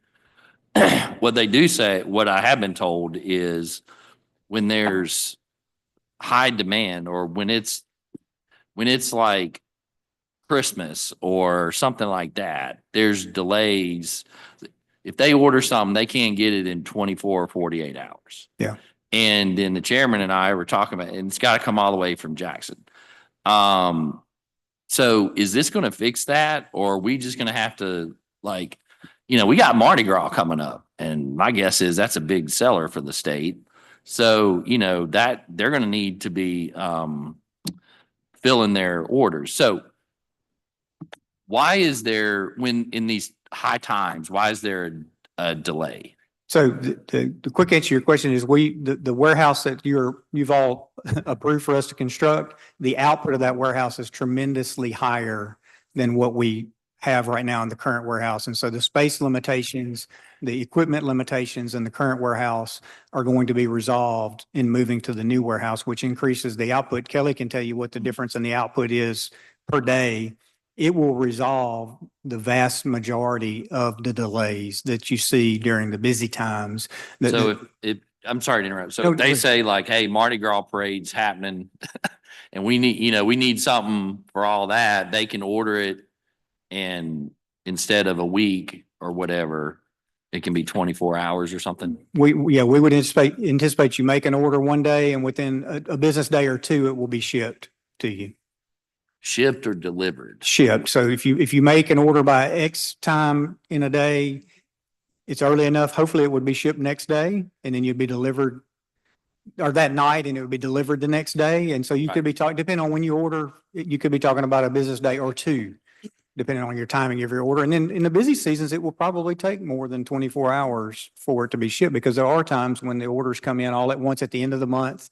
What they do say, what I have been told is when there's high demand or when it's like Christmas or something like that, there's delays. If they order something, they can't get it in 24 or 48 hours. Yeah. And then the chairman and I were talking about, and it's got to come all the way from Jackson. So is this going to fix that, or are we just going to have to, like, we got Mardi Gras coming up, and my guess is that's a big seller for the state. So, that they're going to need to be filling their orders. So why is there, when in these high times, why is there a delay? So the quick answer to your question is the warehouse that you've all approved for us to construct, the output of that warehouse is tremendously higher than what we have right now in the current warehouse. And so the space limitations, the equipment limitations in the current warehouse are going to be resolved in moving to the new warehouse, which increases the output. Kelly can tell you what the difference in the output is per day. It will resolve the vast majority of the delays that you see during the busy times. So if I'm sorry to interrupt. So No, if they please. say like, hey, Mardi Gras parade's happening and we need something for all that, they can order it, and instead of a week or whatever, it can be 24 hours or something. We would anticipate you make an order one day and within a business day or two, it will be shipped to you. Shipped or delivered? Shipped. So if you make an order by X time in a day, it's early enough. Hopefully it would be shipped next day, and then you'd be delivered or that night, and it would be delivered the next day. And so you could be talking, depending on when you order, you could be talking about a business day or two, depending on your timing of your order. And then in the busy seasons, it will probably take more than 24 hours for it to be shipped, because there are times when the orders come in all at once at the end of the month.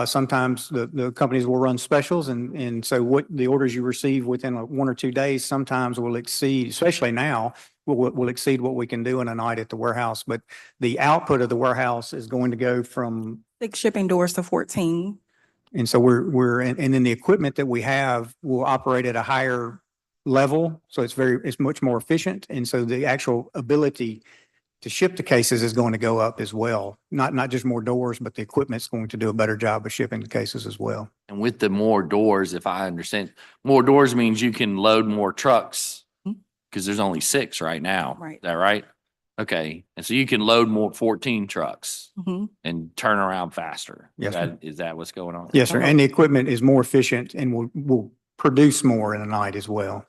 Sometimes the companies will run specials, and so what the orders you receive within 1 or 2 days sometimes will exceed, especially now, will exceed what we can do in a night at the warehouse. But the output of the warehouse is going to go from 6 shipping doors to 14. And so and then the equipment that we have will operate at a higher level. So it's much more efficient. And so the actual ability to ship the cases is going to go up as well. Not just more doors, but the equipment's going to do a better job of shipping the cases as well. And with the more doors, if I understand, more doors means you can load more trucks because there's only 6 right now. Right. Is that right? Okay. And so you can load more 14 trucks and turn around faster. Yes, sir. Is that what's going on? Yes, sir. And the equipment is more efficient and will produce more in a night as well.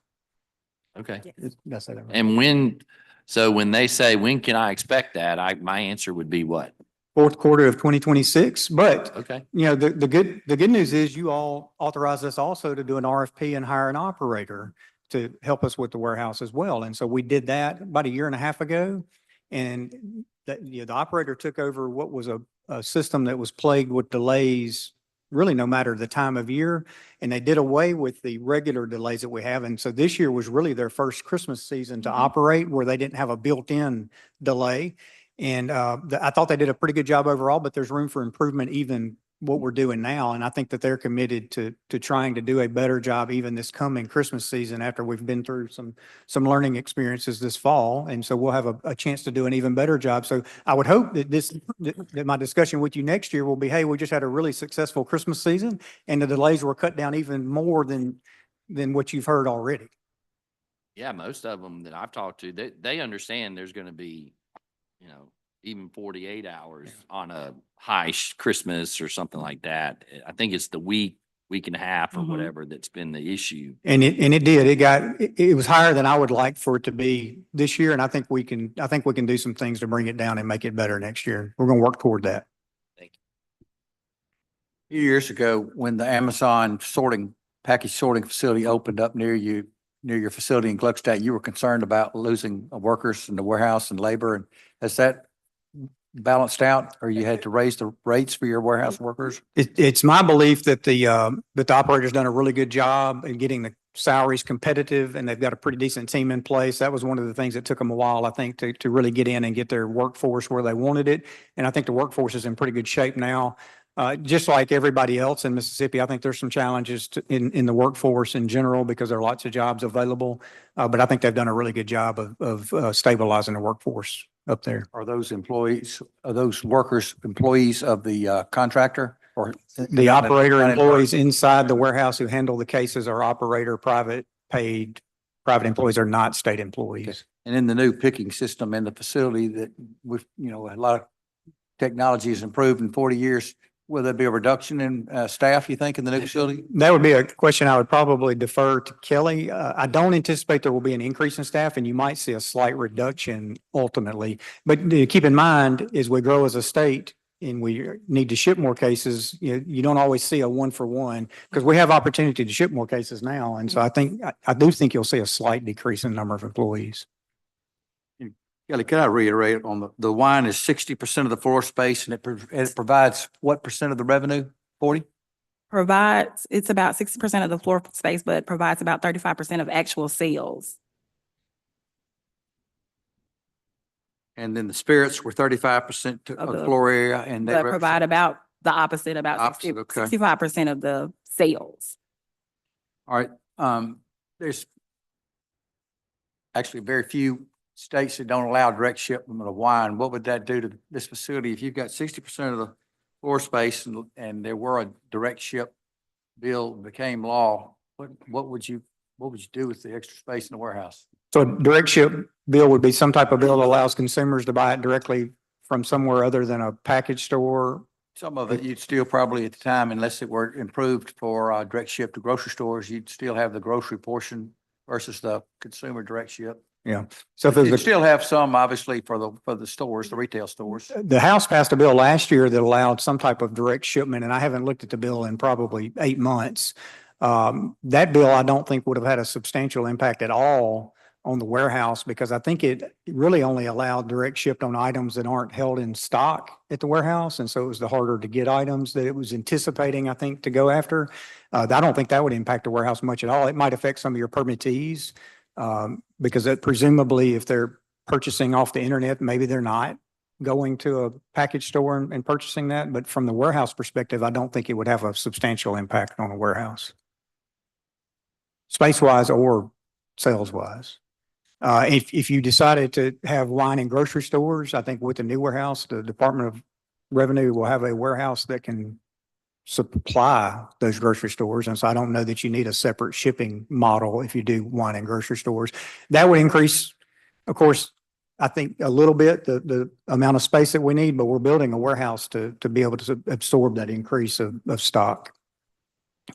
Okay. Did I say that right? And so when they say, when can I expect that? My answer would be what? Fourth quarter of 2026. But Okay. the good news is you all authorized us also to do an RFP and hire an operator to help us with the warehouse as well. And so we did that about 1.5 years ago. And the operator took over what was a system that was plagued with delays, really no matter the time of year. And they did away with the regular delays that we have. And so this year was really their first Christmas season to operate where they didn't have a built-in delay. And I thought they did a pretty good job overall, but there's room for improvement even what we're doing now. And I think that they're committed to trying to do a better job even this coming Christmas season after we've been through some learning experiences this fall. And so we'll have a chance to do an even better job. So I would hope that that my discussion with you next year will be, hey, we just had a really successful Christmas season and the delays were cut down even more than what you've heard already. Yeah, most of them that I've talked to, they understand there's going to be, even 48 hours on a high Christmas or something like that. I think it's the week and a half or whatever that's been the issue. And it did. It was higher than I would like for it to be this year. And I think we can do some things to bring it down and make it better next year. We're going to work toward that. Thank you. few years ago, when the Amazon package sorting facility opened up near your facility in Gluckstadt, you were concerned about losing workers in the warehouse and labor. And has that balanced out, or you had to raise the rates for your warehouse workers? It's my belief that the operator's done a really good job in getting the salaries competitive, and they've got a pretty decent team in place. That was one of the things that took them a while, I think, to really get in and get their workforce where they wanted it. And I think the workforce is in pretty good shape now. Just like everybody else in Mississippi, I think there's some challenges in the workforce in general because there are lots of jobs available. But I think they've done a really good job of stabilizing the workforce up there. Are those workers, employees of the contractor or? The operator employees inside the warehouse who handle the cases are operator, private employees, are not state employees. And in the new picking system in the facility that a lot of technology has improved in 40 years, will there be a reduction in staff, you think, in the new facility? That would be a question I would probably defer to Kelly. I don't anticipate there will be an increase in staff, and you might see a slight reduction ultimately. But keep in mind, as we grow as a state and we need to ship more cases, you don't always see a 1-for-1 because we have opportunity to ship more cases now. And so I do think you'll see a slight decrease in the number of employees. Kelly, can I reiterate on the wine is 60% of the floor space and it provides what percent of the revenue? 40? It's about 60% of the floor space, but provides about 35% of actual sales. And then the spirits were 35% of the floor area, and But provide about the opposite, about Opposite, okay. 65% of the sales. All right. There's actually very few states that don't allow direct shipment of wine. What would that do to this facility? If you've got 60% of the floor space and there were a direct ship bill became law, what would you do with the extra space in the warehouse? So a direct ship bill would be some type of bill that allows consumers to buy it directly from somewhere other than a package store. Some of it you'd still probably at the time, unless it were improved for direct ship to grocery stores, you'd still have the grocery portion versus the consumer direct ship. Yeah. So if there's you still have some obviously for the stores, the retail stores. The House passed a bill last year that allowed some type of direct shipment, and I haven't looked at the bill in probably 8 months. That bill, I don't think would have had a substantial impact at all on the warehouse because I think it really only allowed direct shipped on items that aren't held in stock at the warehouse. And so it was the harder to get items that it was anticipating, I think, to go after. I don't think that would impact the warehouse much at all. It might affect some of your permittees because presumably if they're purchasing off the internet, maybe they're not going to a package store and purchasing that. But from the warehouse perspective, I don't think it would have a substantial impact on a warehouse, space-wise or sales-wise. If you decided to have wine in grocery stores, I think with the new warehouse, the Department of Revenue will have a warehouse that can supply those grocery stores. And so I don't know that you need a separate shipping model if you do wine in grocery stores. That would increase, of course, I think a little bit the amount of space that we need, but we're building a warehouse to be able to absorb that increase of stock.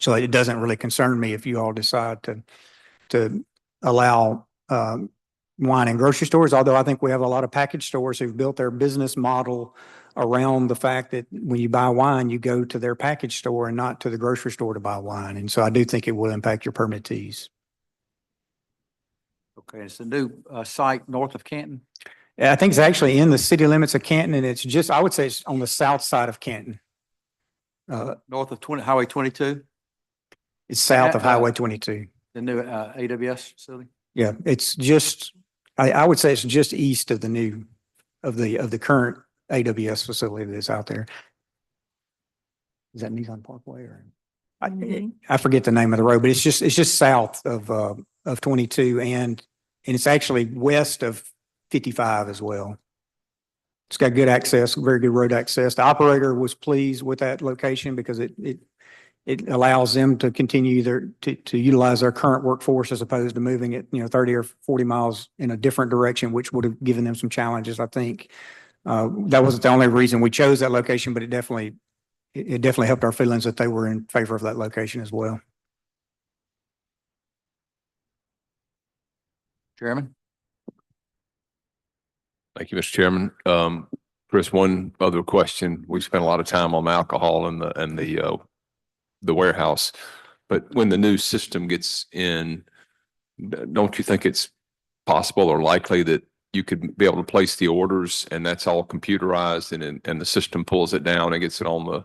So it doesn't really concern me if you all decide to allow wine in grocery stores, although I think we have a lot of package stores who've built their business model around the fact that when you buy wine, you go to their package store and not to the grocery store to buy wine. And so I do think it will impact your permittees. Okay, it's the new site north of Canton. Yeah, I think it's actually in the city limits of Canton, and it's just, I would say it's on the south side of Canton. North of Highway 22? It's south of Highway 22. The new AWS facility? Yeah, it's just, I would say it's just east of the current AWS facility that's out there. Is that Nissan Parkway or? I forget the name of the road, but it's just south of 22 and it's actually west of 55 as well. It's got good access, very good road access. The operator was pleased with that location because it allows them to continue to utilize their current workforce as opposed to moving it, 30 or 40 miles in a different direction, which would have given them some challenges, I think. That wasn't the only reason we chose that location, but it definitely helped our feelings that they were in favor of that location as well. Chairman? Thank you, Mr. Chairman. Chris, one other question. We spent a lot of time on alcohol and the warehouse. But when the new system gets in, don't you think it's possible or likely that you could be able to place the orders and that's all computerized and the system pulls it down and gets it on the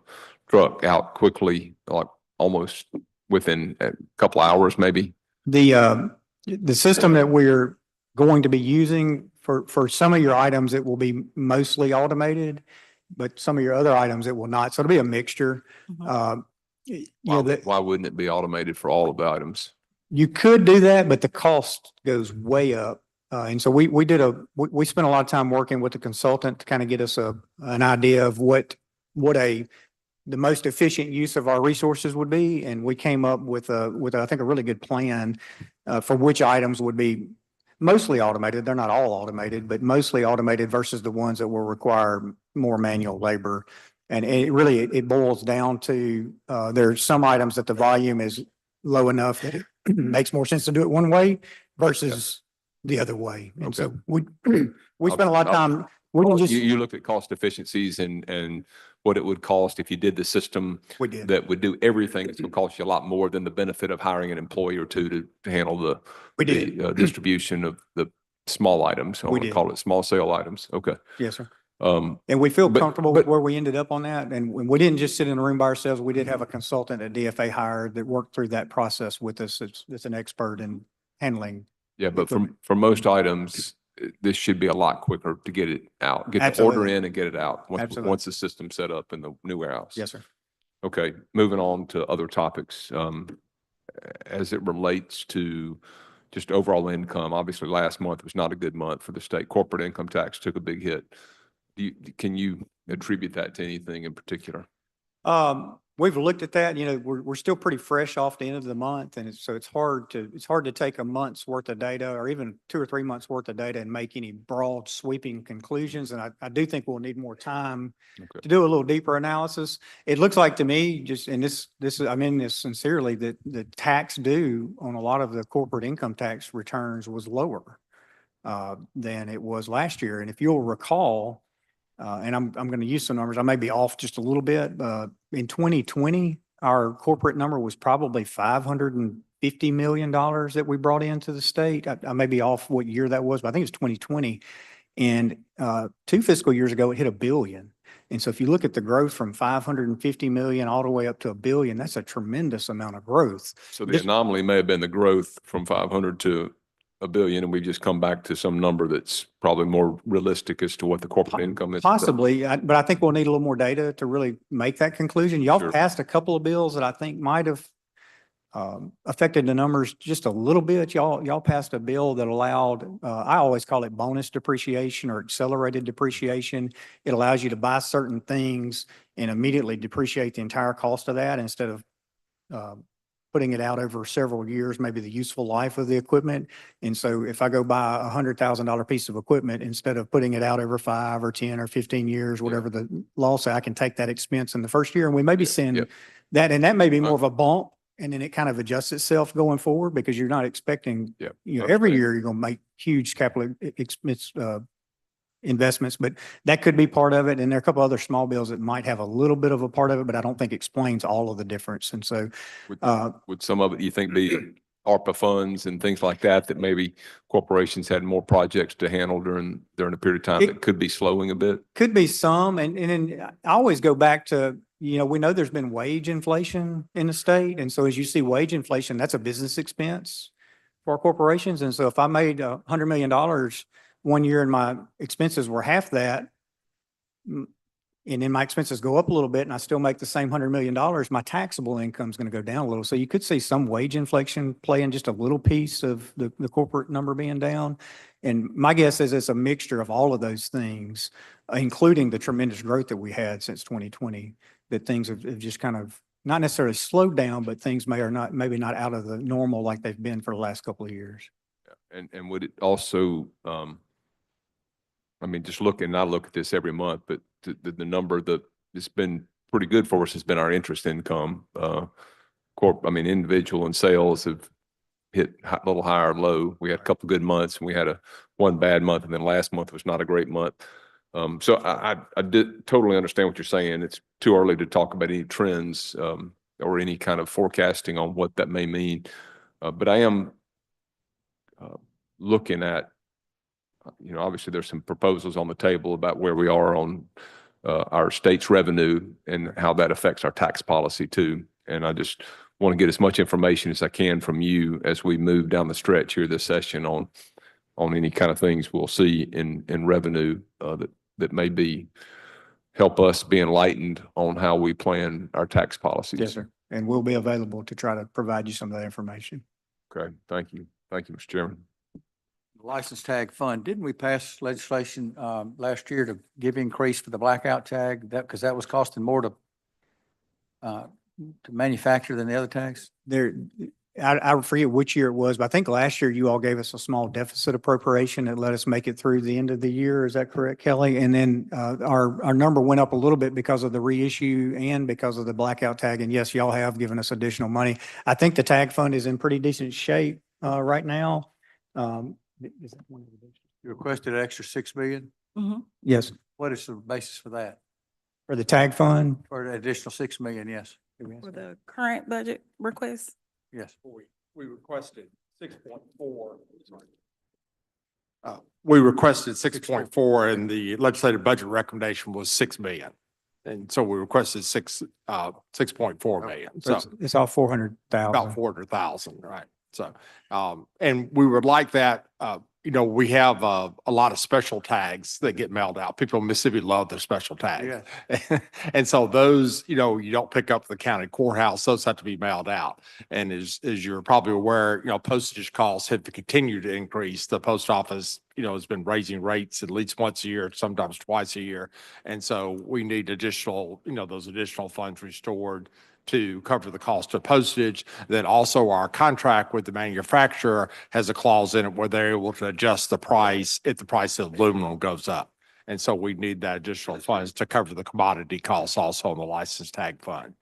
truck out quickly, like almost within a couple hours, maybe? The system that we're going to be using for some of your items, it will be mostly automated, but some of your other items, it will not. So it'll be a mixture. Why wouldn't it be automated for all of the items? You could do that, but the cost goes way up. And so we spent a lot of time working with the consultant to kind of get us an idea of what the most efficient use of our resources would be. And we came up with I think a really good plan for which items would be mostly automated. They're not all automated, but mostly automated versus the ones that will require more manual labor. And it boils down to, there's some items that the volume is low enough that it makes more sense to do it one way versus the other way. And so we spent a lot of time. You looked at cost efficiencies and what it would cost if you did the system that would do everything. It's going to cost you a lot more than the benefit of hiring an employee or two to handle the distribution of the small items. I want to call it small sale items. Okay. Yes, sir. And we feel comfortable with where we ended up on that. And we didn't just sit in a room by ourselves. We did have a consultant at DFA hired that worked through that process with us. It's an expert in handling. Yeah, but for most items, this should be a lot quicker to get it out, get the order in and get it out once the system's set up in the new warehouse. Yes, sir. Okay, moving on to other topics. As it relates to just overall income, obviously last month was not a good month for the state. Corporate income tax took a big hit. Can you attribute that to anything in particular? We've looked at that, we're still pretty fresh off the end of the month. And so it's hard to take a month's worth of data or even 2 or 3 months worth of data and make any broad sweeping conclusions. And I do think we'll need more time to do a little deeper analysis. It looks like to me, I mean this sincerely, that the tax due on a lot of the corporate income tax returns was lower than it was last year. And if you'll recall, and I'm going to use some numbers. I may be off just a little bit. In 2020, our corporate number was probably $550 million that we brought into the state. I may be off what year that was, but I think it's 2020. And 2 fiscal years ago, it hit $1 billion. And so if you look at the growth from 550 million all the way up to $1 billion, that's a tremendous amount of growth. So the anomaly may have been the growth from 500 to $1 billion, and we just come back to some number that's probably more realistic as to what the corporate income is. Possibly, but I think we'll need a little more data to really make that conclusion. Y'all passed a couple of bills that I think might have affected the numbers just a little bit. Y'all passed a bill that allowed, I always call it bonus depreciation or accelerated depreciation. It allows you to buy certain things and immediately depreciate the entire cost of that instead of putting it out over several years, maybe the useful life of the equipment. And so if I go buy $100,000 piece of equipment, instead of putting it out over 5 or 10 or 15 years, whatever the law say, I can take that expense in the first year and we maybe send that, and that may be more of a bump. And then it kind of adjusts itself going forward because you're not expecting, every year you're going to make huge capital expense investments, but that could be part of it. And there are a couple other small bills that might have a little bit of a part of it, but I don't think explains all of the difference. And so would some of it, you think, be ARPA funds and things like that maybe corporations had more projects to handle during a period of time that could be slowing a bit? Could be some. And then I always go back to, we know there's been wage inflation in the state. And so as you see wage inflation, that's a business expense for corporations. And so if I made $100 million one year and my expenses were half that, and then my expenses go up a little bit and I still make the same $100 million, my taxable income is going to go down a little. So you could see some wage inflation playing just a little piece of the corporate number being down. And my guess is it's a mixture of all of those things, including the tremendous growth that we had since 2020, that things have just kind of not necessarily slowed down, but things maybe not out of the normal like they've been for the last couple of years. Yeah. And would it also, I look at this every month, but the number that's been pretty good for us has been our interest income. Individual and sales have hit a little higher low. We had a couple good months and we had one bad month, and then last month was not a great month. So I did totally understand what you're saying. It's too early to talk about any trends, or any kind of forecasting on what that may mean. But I am looking at, obviously there's some proposals on the table about where we are on our state's revenue and how that affects our tax policy too. And I just want to get as much information as I can from you as we move down the stretch here this session on any kind of things we'll see in revenue that may be help us be enlightened on how we plan our tax policies. Yes, sir. And we'll be available to try to provide you some of that information. Okay, thank you. Thank you, Mr. Chairman. License tag fund, didn't we pass legislation last year to give increase for the blackout tag? Because that was costing more to manufacture than the other tags? I forget which year it was, but I think last year you all gave us a small deficit appropriation that let us make it through the end of the year. Is that correct, Kelly? And then our number went up a little bit because of the reissue and because of the blackout tag. And yes, y'all have given us additional money. I think the tag fund is in pretty decent shape right now. Is that one of the big- You requested an extra 6 million? Yes, What is the basis for that? for the tag fund. For the additional 6 million, yes. For the current budget request. Yes. We requested 6.4. We requested 6.4 and the legislative budget recommendation was 6 million. And so we requested 6.4 million. So It's all 400,000. about 400,000, right? So, and we would like that, we have a lot of special tags that get mailed out. People in Mississippi love their special tags. And so those, you don't pick up the county courthouse, those have to be mailed out. And as you're probably aware, postage costs have continued to increase. The post office, has been raising rates at least once a year, sometimes twice a year. And so we need additional, those additional funds restored to cover the cost of postage. Then also our contract with the manufacturer has a clause in it where they're able to adjust the price if the price of aluminum goes up. And so we need that additional funds to cover the commodity costs also on the license tag fund.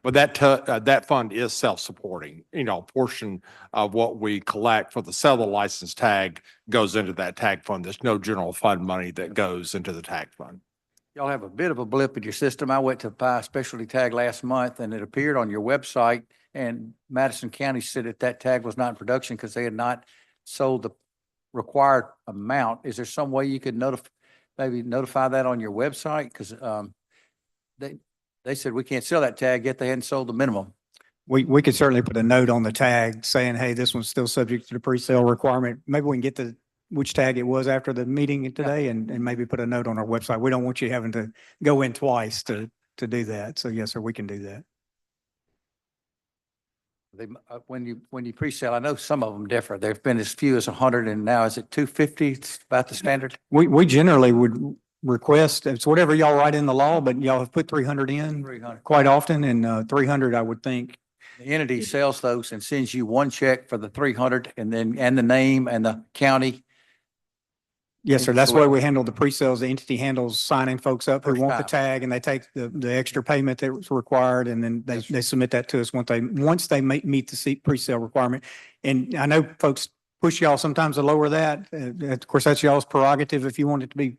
But that fund is self-supporting, a portion of what we collect for the sale of the license tag goes into that tag fund. There's no general fund money that goes into the tag fund. Y'all have a bit of a blip in your system. I went to buy a specialty tag last month and it appeared on your website and Madison County said that tag was not in production because they had not sold the required amount. Is there some way you could notify that on your website? Because they said we can't sell that tag yet they hadn't sold the minimum. We could certainly put a note on the tag saying, hey, this one's still subject to the pre-sale requirement. Maybe we can get which tag it was after the meeting today and maybe put a note on our website. We don't want you having to go in twice to do that. So yes, sir, we can do that. When you pre-sale, I know some of them differ. There've been as few as 100 and now is it 250? It's about the standard. We generally would request, it's whatever y'all write in the law, but y'all have put 300 in 300. quite often and 300, I would think. The entity sells those and sends you one check for the 300 and the name and the county. Yes, sir. That's the way we handle the pre-sales. The entity handles signing folks up who First want the time. tag and they take the extra payment that was required and then they submit that to us once they meet the pre-sale requirement. And I know folks push y'all sometimes to lower that. Of course, that's y'all's prerogative. If you want it to be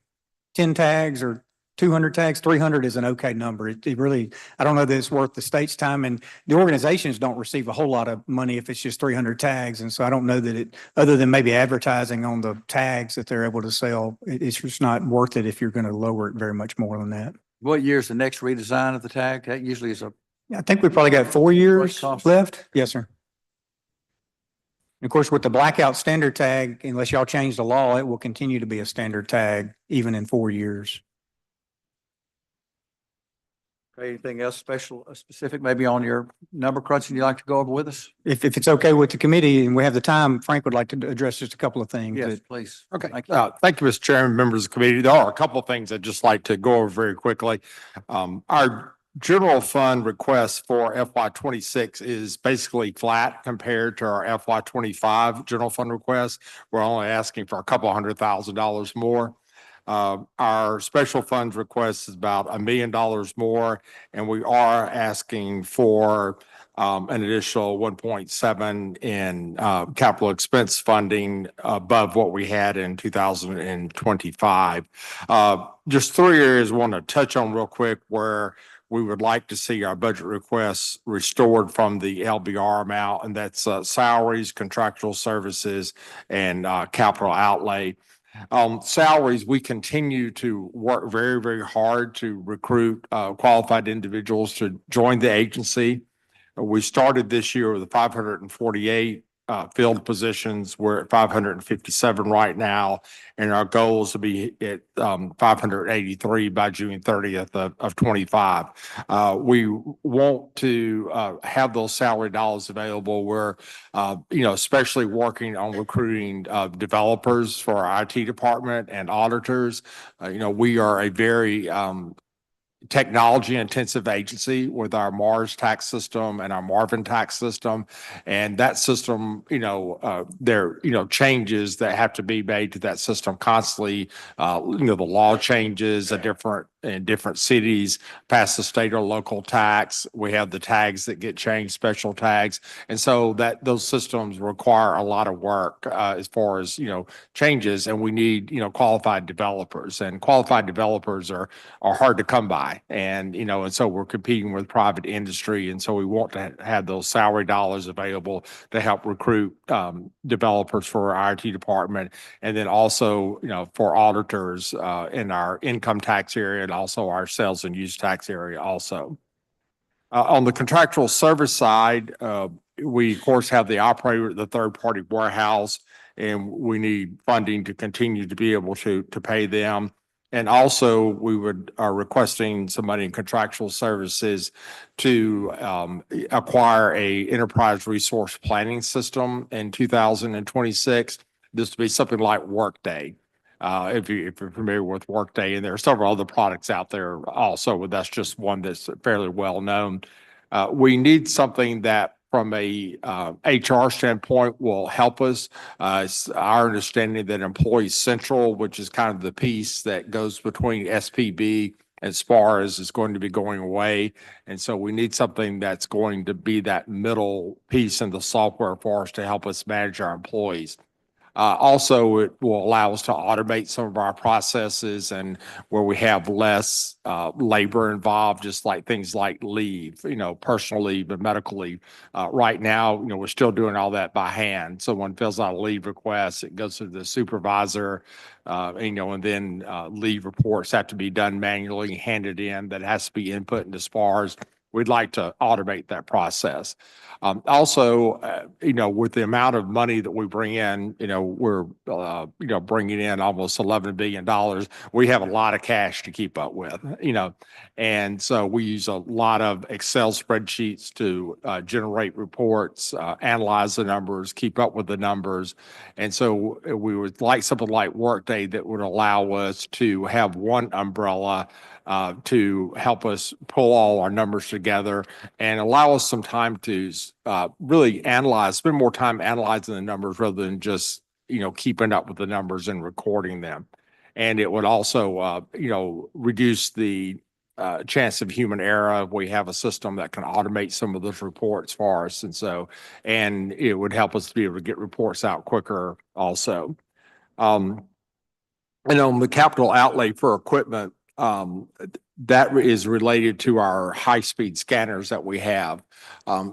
10 tags or 200 tags, 300 is an okay number. It really, I don't know that it's worth the state's time and the organizations don't receive a whole lot of money if it's just 300 tags. And so I don't know that other than maybe advertising on the tags that they're able to sell, it's just not worth it if you're going to lower it very much more than that. What year is the next redesign of the tag? That usually is I think we probably got 4 years cost? left. Yes, sir. And of course, with the blackout standard tag, unless y'all change the law, it will continue to be a standard tag even in 4 years. Anything else specific, maybe on your number crunching you'd like to go over with us? If it's okay with the committee and we have the time, Frank would like to address just a couple of things. Yes, please. Okay. Thank you. Thank you, Mr. Chairman, members of the committee. There are a couple of things I'd just like to go over very quickly. Our general fund request for FY 26 is basically flat compared to our FY 25 general fund request. We're only asking for a couple $100,000 more. Our special funds request is about $1 million more, and we are asking for an additional 1.7 in capital expense funding above what we had in 2025. Just three areas I want to touch on real quick where we would like to see our budget requests restored from the LBR amount, and that's salaries, contractual services, and capital outlay. Salaries, we continue to work very, very hard to recruit qualified individuals to join the agency. We started this year with 548 filled positions. We're at 557 right now, and our goal is to be at 583 by June 30th of 25. We want to have those salary dollars available. We're, especially working on recruiting developers for our IT department and auditors. We are a very technology intensive agency with our Mars tax system and our Marvin tax system. And that system, there, changes that have to be made to that system constantly. The law changes in different cities, pass the state or local tax. We have the tags that get changed, special tags. And so those systems require a lot of work as far as, changes, and we need, qualified developers, and qualified developers are hard to come by. And so we're competing with private industry. And so we want to have those salary dollars available to help recruit developers for our IT department. And then also, for auditors in our income tax area and also our sales and use tax area also. On the contractual service side, we of course have the operator, the third party warehouse, and we need funding to continue to be able to pay them. And also, we are requesting some money in contractual services to acquire a enterprise resource planning system in 2026. This would be something like Workday. If you're familiar with Workday, and there are several other products out there also, but that's just one that's fairly well known. We need something that from a HR standpoint will help us. It's our understanding that Employee Central, which is kind of the piece that goes between SPB and SPARS, is going to be going away. And so we need something that's going to be that middle piece in the software for us to help us manage our employees. Also, it will allow us to automate some of our processes and where we have less labor involved, just like things like leave, personal leave and medical leave. Right now, we're still doing all that by hand. Someone fills out a leave request, it goes to the supervisor, and then leave reports have to be done manually, handed in, that has to be input into SPARS. We'd like to automate that process. Also, with the amount of money that we bring in, we're, bringing in almost $11 billion. We have a lot of cash to keep up with, and so we use a lot of Excel spreadsheets to generate reports, analyze the numbers, keep up with the numbers. And so we would like something like Workday that would allow us to have one umbrella to help us pull all our numbers together and allow us some time to really spend more time analyzing the numbers rather than just, keeping up with the numbers and recording them. And it would also, reduce the chance of human error if we have a system that can automate some of those reports for us. And it would help us to be able to get reports out quicker also. And on the capital outlay for equipment, that is related to our high-speed scanners that we have.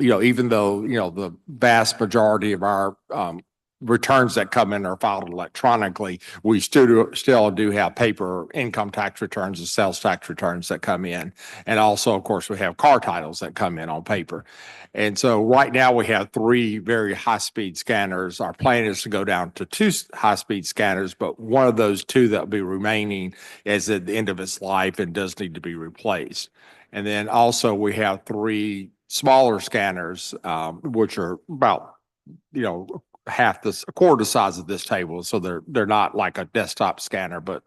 Even though, the vast majority of our returns that come in are filed electronically, we still do have paper income tax returns and sales tax returns that come in. And also, of course, we have car titles that come in on paper. And so right now we have 3 very high-speed scanners. Our plan is to go down to 2 high-speed scanners, but one of those 2 that will be remaining is at the end of its life and does need to be replaced. And then also we have 3 smaller scanners, which are about, a quarter the size of this table. So they're not like a desktop scanner, but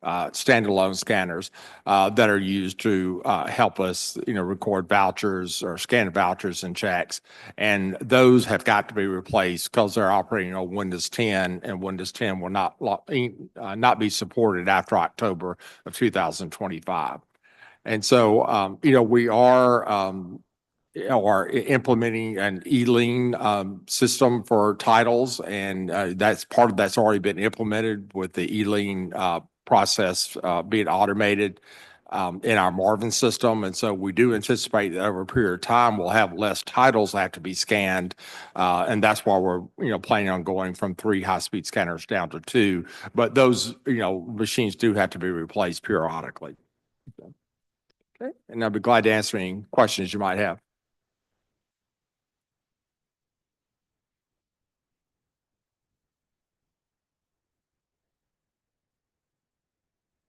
standalone scanners that are used to help us, record vouchers or scan vouchers and checks. And those have got to be replaced because they're operating on Windows 10, and Windows 10 will not be supported after October of 2025. And so, we are are implementing an e-lien system for titles, and that's part of that's already been implemented with the e-lien process being automated in our Marvin system. And so we do anticipate that over a period of time, we'll have less titles that have to be scanned. And that's why we're, planning on going from 3 high-speed scanners down to 2. But those, machines do have to be replaced periodically. Okay. And I'll be glad to answer any questions you might have.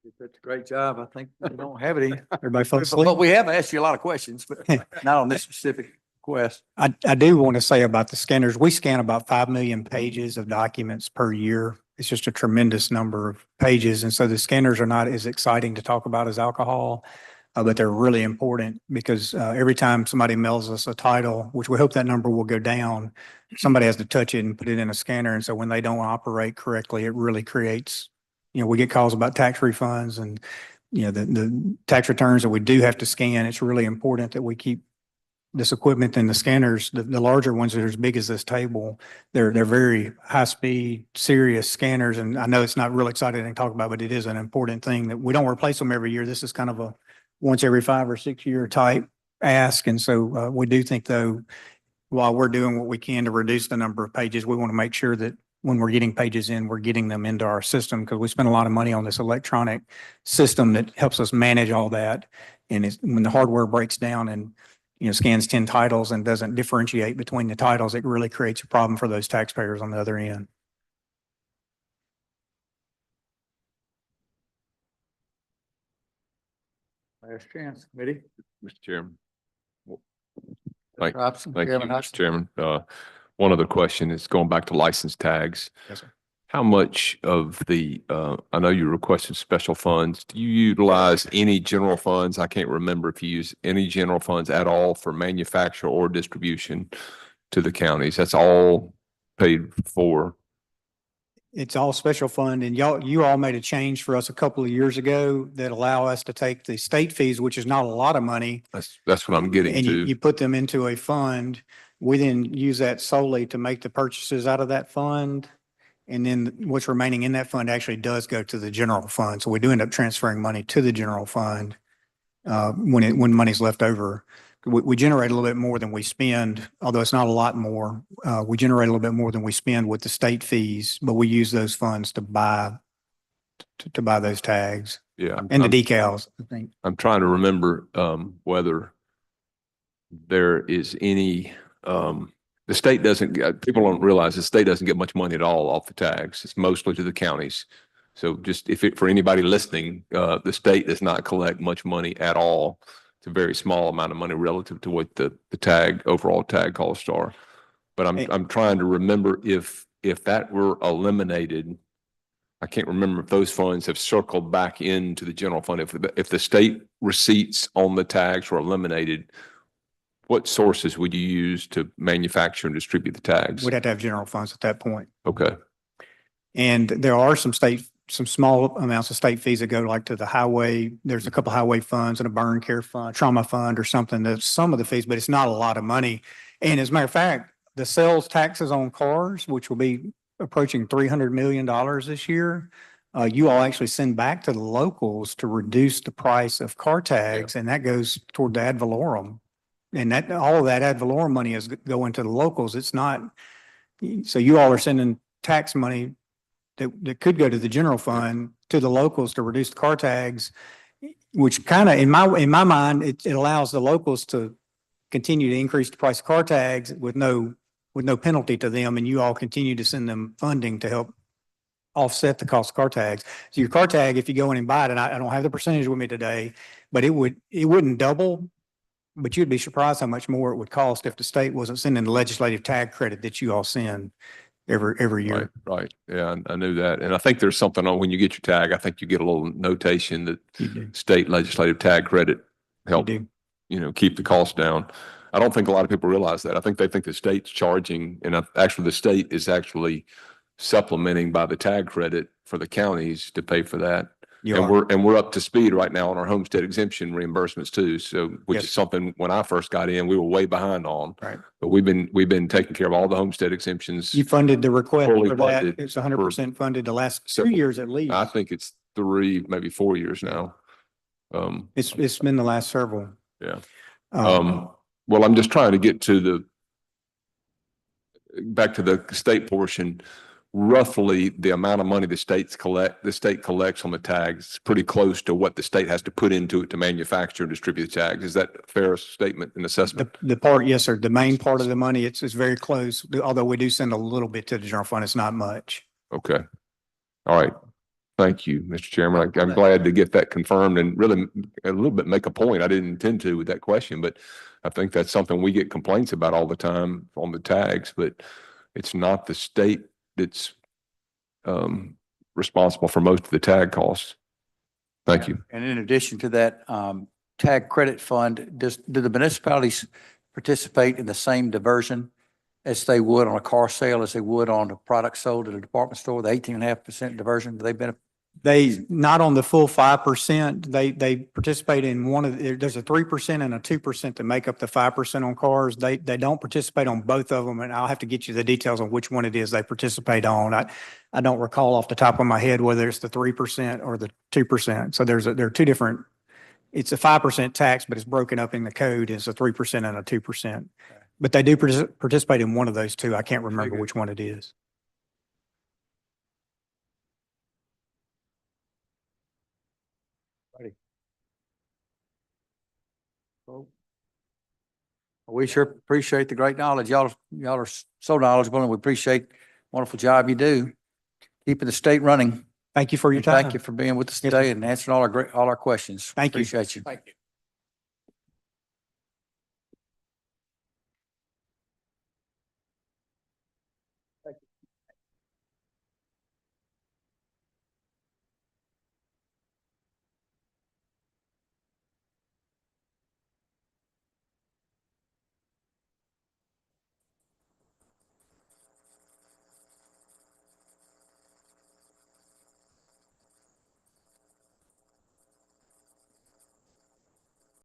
You did a great job. I think we don't have any. Everybody fell asleep? But we have asked you a lot of questions, but not on this specific request. I do want to say about the scanners, we scan about 5 million pages of documents per year. It's just a tremendous number of pages. And so the scanners are not as exciting to talk about as alcohol, but they're really important because every time somebody mails us a title, which we hope that number will go down, somebody has to touch it and put it in a scanner. And so when they don't operate correctly, it really creates, we get calls about tax refunds and, the tax returns that we do have to scan. It's really important that we keep this equipment and the scanners, the larger ones that are as big as this table, they're very high speed, serious scanners. And I know it's not real exciting to talk about, but it is an important thing that we don't replace them every year. This is kind of a once every 5 or 6 year type ask. And so we do think though, while we're doing what we can to reduce the number of pages, we want to make sure that when we're getting pages in, we're getting them into our system because we spend a lot of money on this electronic system that helps us manage all that. And when the hardware breaks down and scans 10 titles and doesn't differentiate between the titles, it really creates a problem for those taxpayers on the other end. Last chance, committee. Mr. Chairman. Thank Thank you, you, Mr. Chairman. One other question is going back to license tags. Yes, sir. How much of the, I know you requested special funds. Do you utilize any general funds? I can't remember if you use any general funds at all for manufacture or distribution to the counties. That's all paid for. It's all special fund, and you all made a change for us a couple of years ago that allow us to take the state fees, which is not a lot of money. That's what I'm getting and to. you put them into a fund. We then use that solely to make the purchases out of that fund. And then what's remaining in that fund actually does go to the general fund. So we do end up transferring money to the general fund when money's left over. We generate a little bit more than we spend, although it's not a lot more. We generate a little bit more than we spend with the state fees, but we use those funds to buy those tags. Yeah. And the decals, I think. I'm trying to remember whether there is any, the state doesn't, people don't realize the state doesn't get much money at all off the tags. It's mostly to the counties. So just for anybody listening, the state does not collect much money at all. It's a very small amount of money relative to what the overall tag costs are. But I'm trying to remember if that were eliminated, I can't remember if those funds have circled back into the general fund. If the state receipts on the tags were eliminated, what sources would you use to manufacture and distribute the tags? We'd have to have general funds at that point. Okay. And there are some small amounts of state fees that go like to the highway. There's a couple highway funds and a burn care fund, trauma fund or something. That's some of the fees, but it's not a lot of money. And as a matter of fact, the sales taxes on cars, which will be approaching $300 million this year, you all actually send back to the locals to reduce the price of car tags, and that goes toward the ad valorem. And that all of that ad valorem money is going to the locals. It's not, so you all are sending tax money that could go to the general fund to the locals to reduce the car tags, which kind of in my mind, it allows the locals to continue to increase the price of car tags with no penalty to them, and you all continue to send them funding to help offset the cost of car tags. So your car tag, if you go in and buy it, and I don't have the percentage with me today, but it wouldn't double, but you'd be surprised how much more it would cost if the state wasn't sending the legislative tag credit that you all send every year. Right. Yeah, I knew that. And I think there's something on when you get your tag, I think you get a little notation that state legislative tag credit help, keep the cost down. I don't think a lot of people realize that. I think they think the state's charging, and actually the state is actually supplementing by the tag credit for the counties to pay for that. You And are. we're up to speed right now on our homestead exemption reimbursements too. So, which Yes. is something when I first got in, we were way behind on. Right. But we've been taking care of all the homestead exemptions. You funded the request Fully for that. funded It's 100% funded the last 2 several- years at least. I think it's 3, maybe 4 years now. It's been the last several. Yeah. Um, Well, I'm just trying to get to back to the state portion. Roughly the amount of money the state collects on the tags is pretty close to what the state has to put into it to manufacture and distribute the tags. Is that a fair statement and assessment? the part, yes, sir. The main part of the money, it's very close. Although we do send a little bit to the general fund, it's not much. Okay. All right. Thank you, Mr. Chairman. I'm glad to get that confirmed and really a little bit make a point. I didn't intend to with that question, but I think that's something we get complaints about all the time on the tags, but it's not the state that's responsible for most of the tag costs. Thank you. And in addition to that, tag credit fund, do the municipalities participate in the same diversion as they would on a car sale, as they would on a product sold at a department store, the 18.5% diversion? Do they benefit? They, not on the full 5%. They participate in one of, there's a 3% and a 2% to make up the 5% on cars. They don't participate on both of them, and I'll have to get you the details on which one it is they participate on. I don't recall off the top of my head whether it's the 3% or the 2%. So there are two different, it's a 5% tax, but it's broken up in the code as a 3% and a 2%. But they do participate in one of those two. I can't remember which one it is. We sure appreciate the great knowledge. Y'all are so knowledgeable, and we appreciate the wonderful job you do keeping the state running. Thank you for your And time. Thank you for being with us today and answering all our questions. Thank you. Appreciate you. Thank you.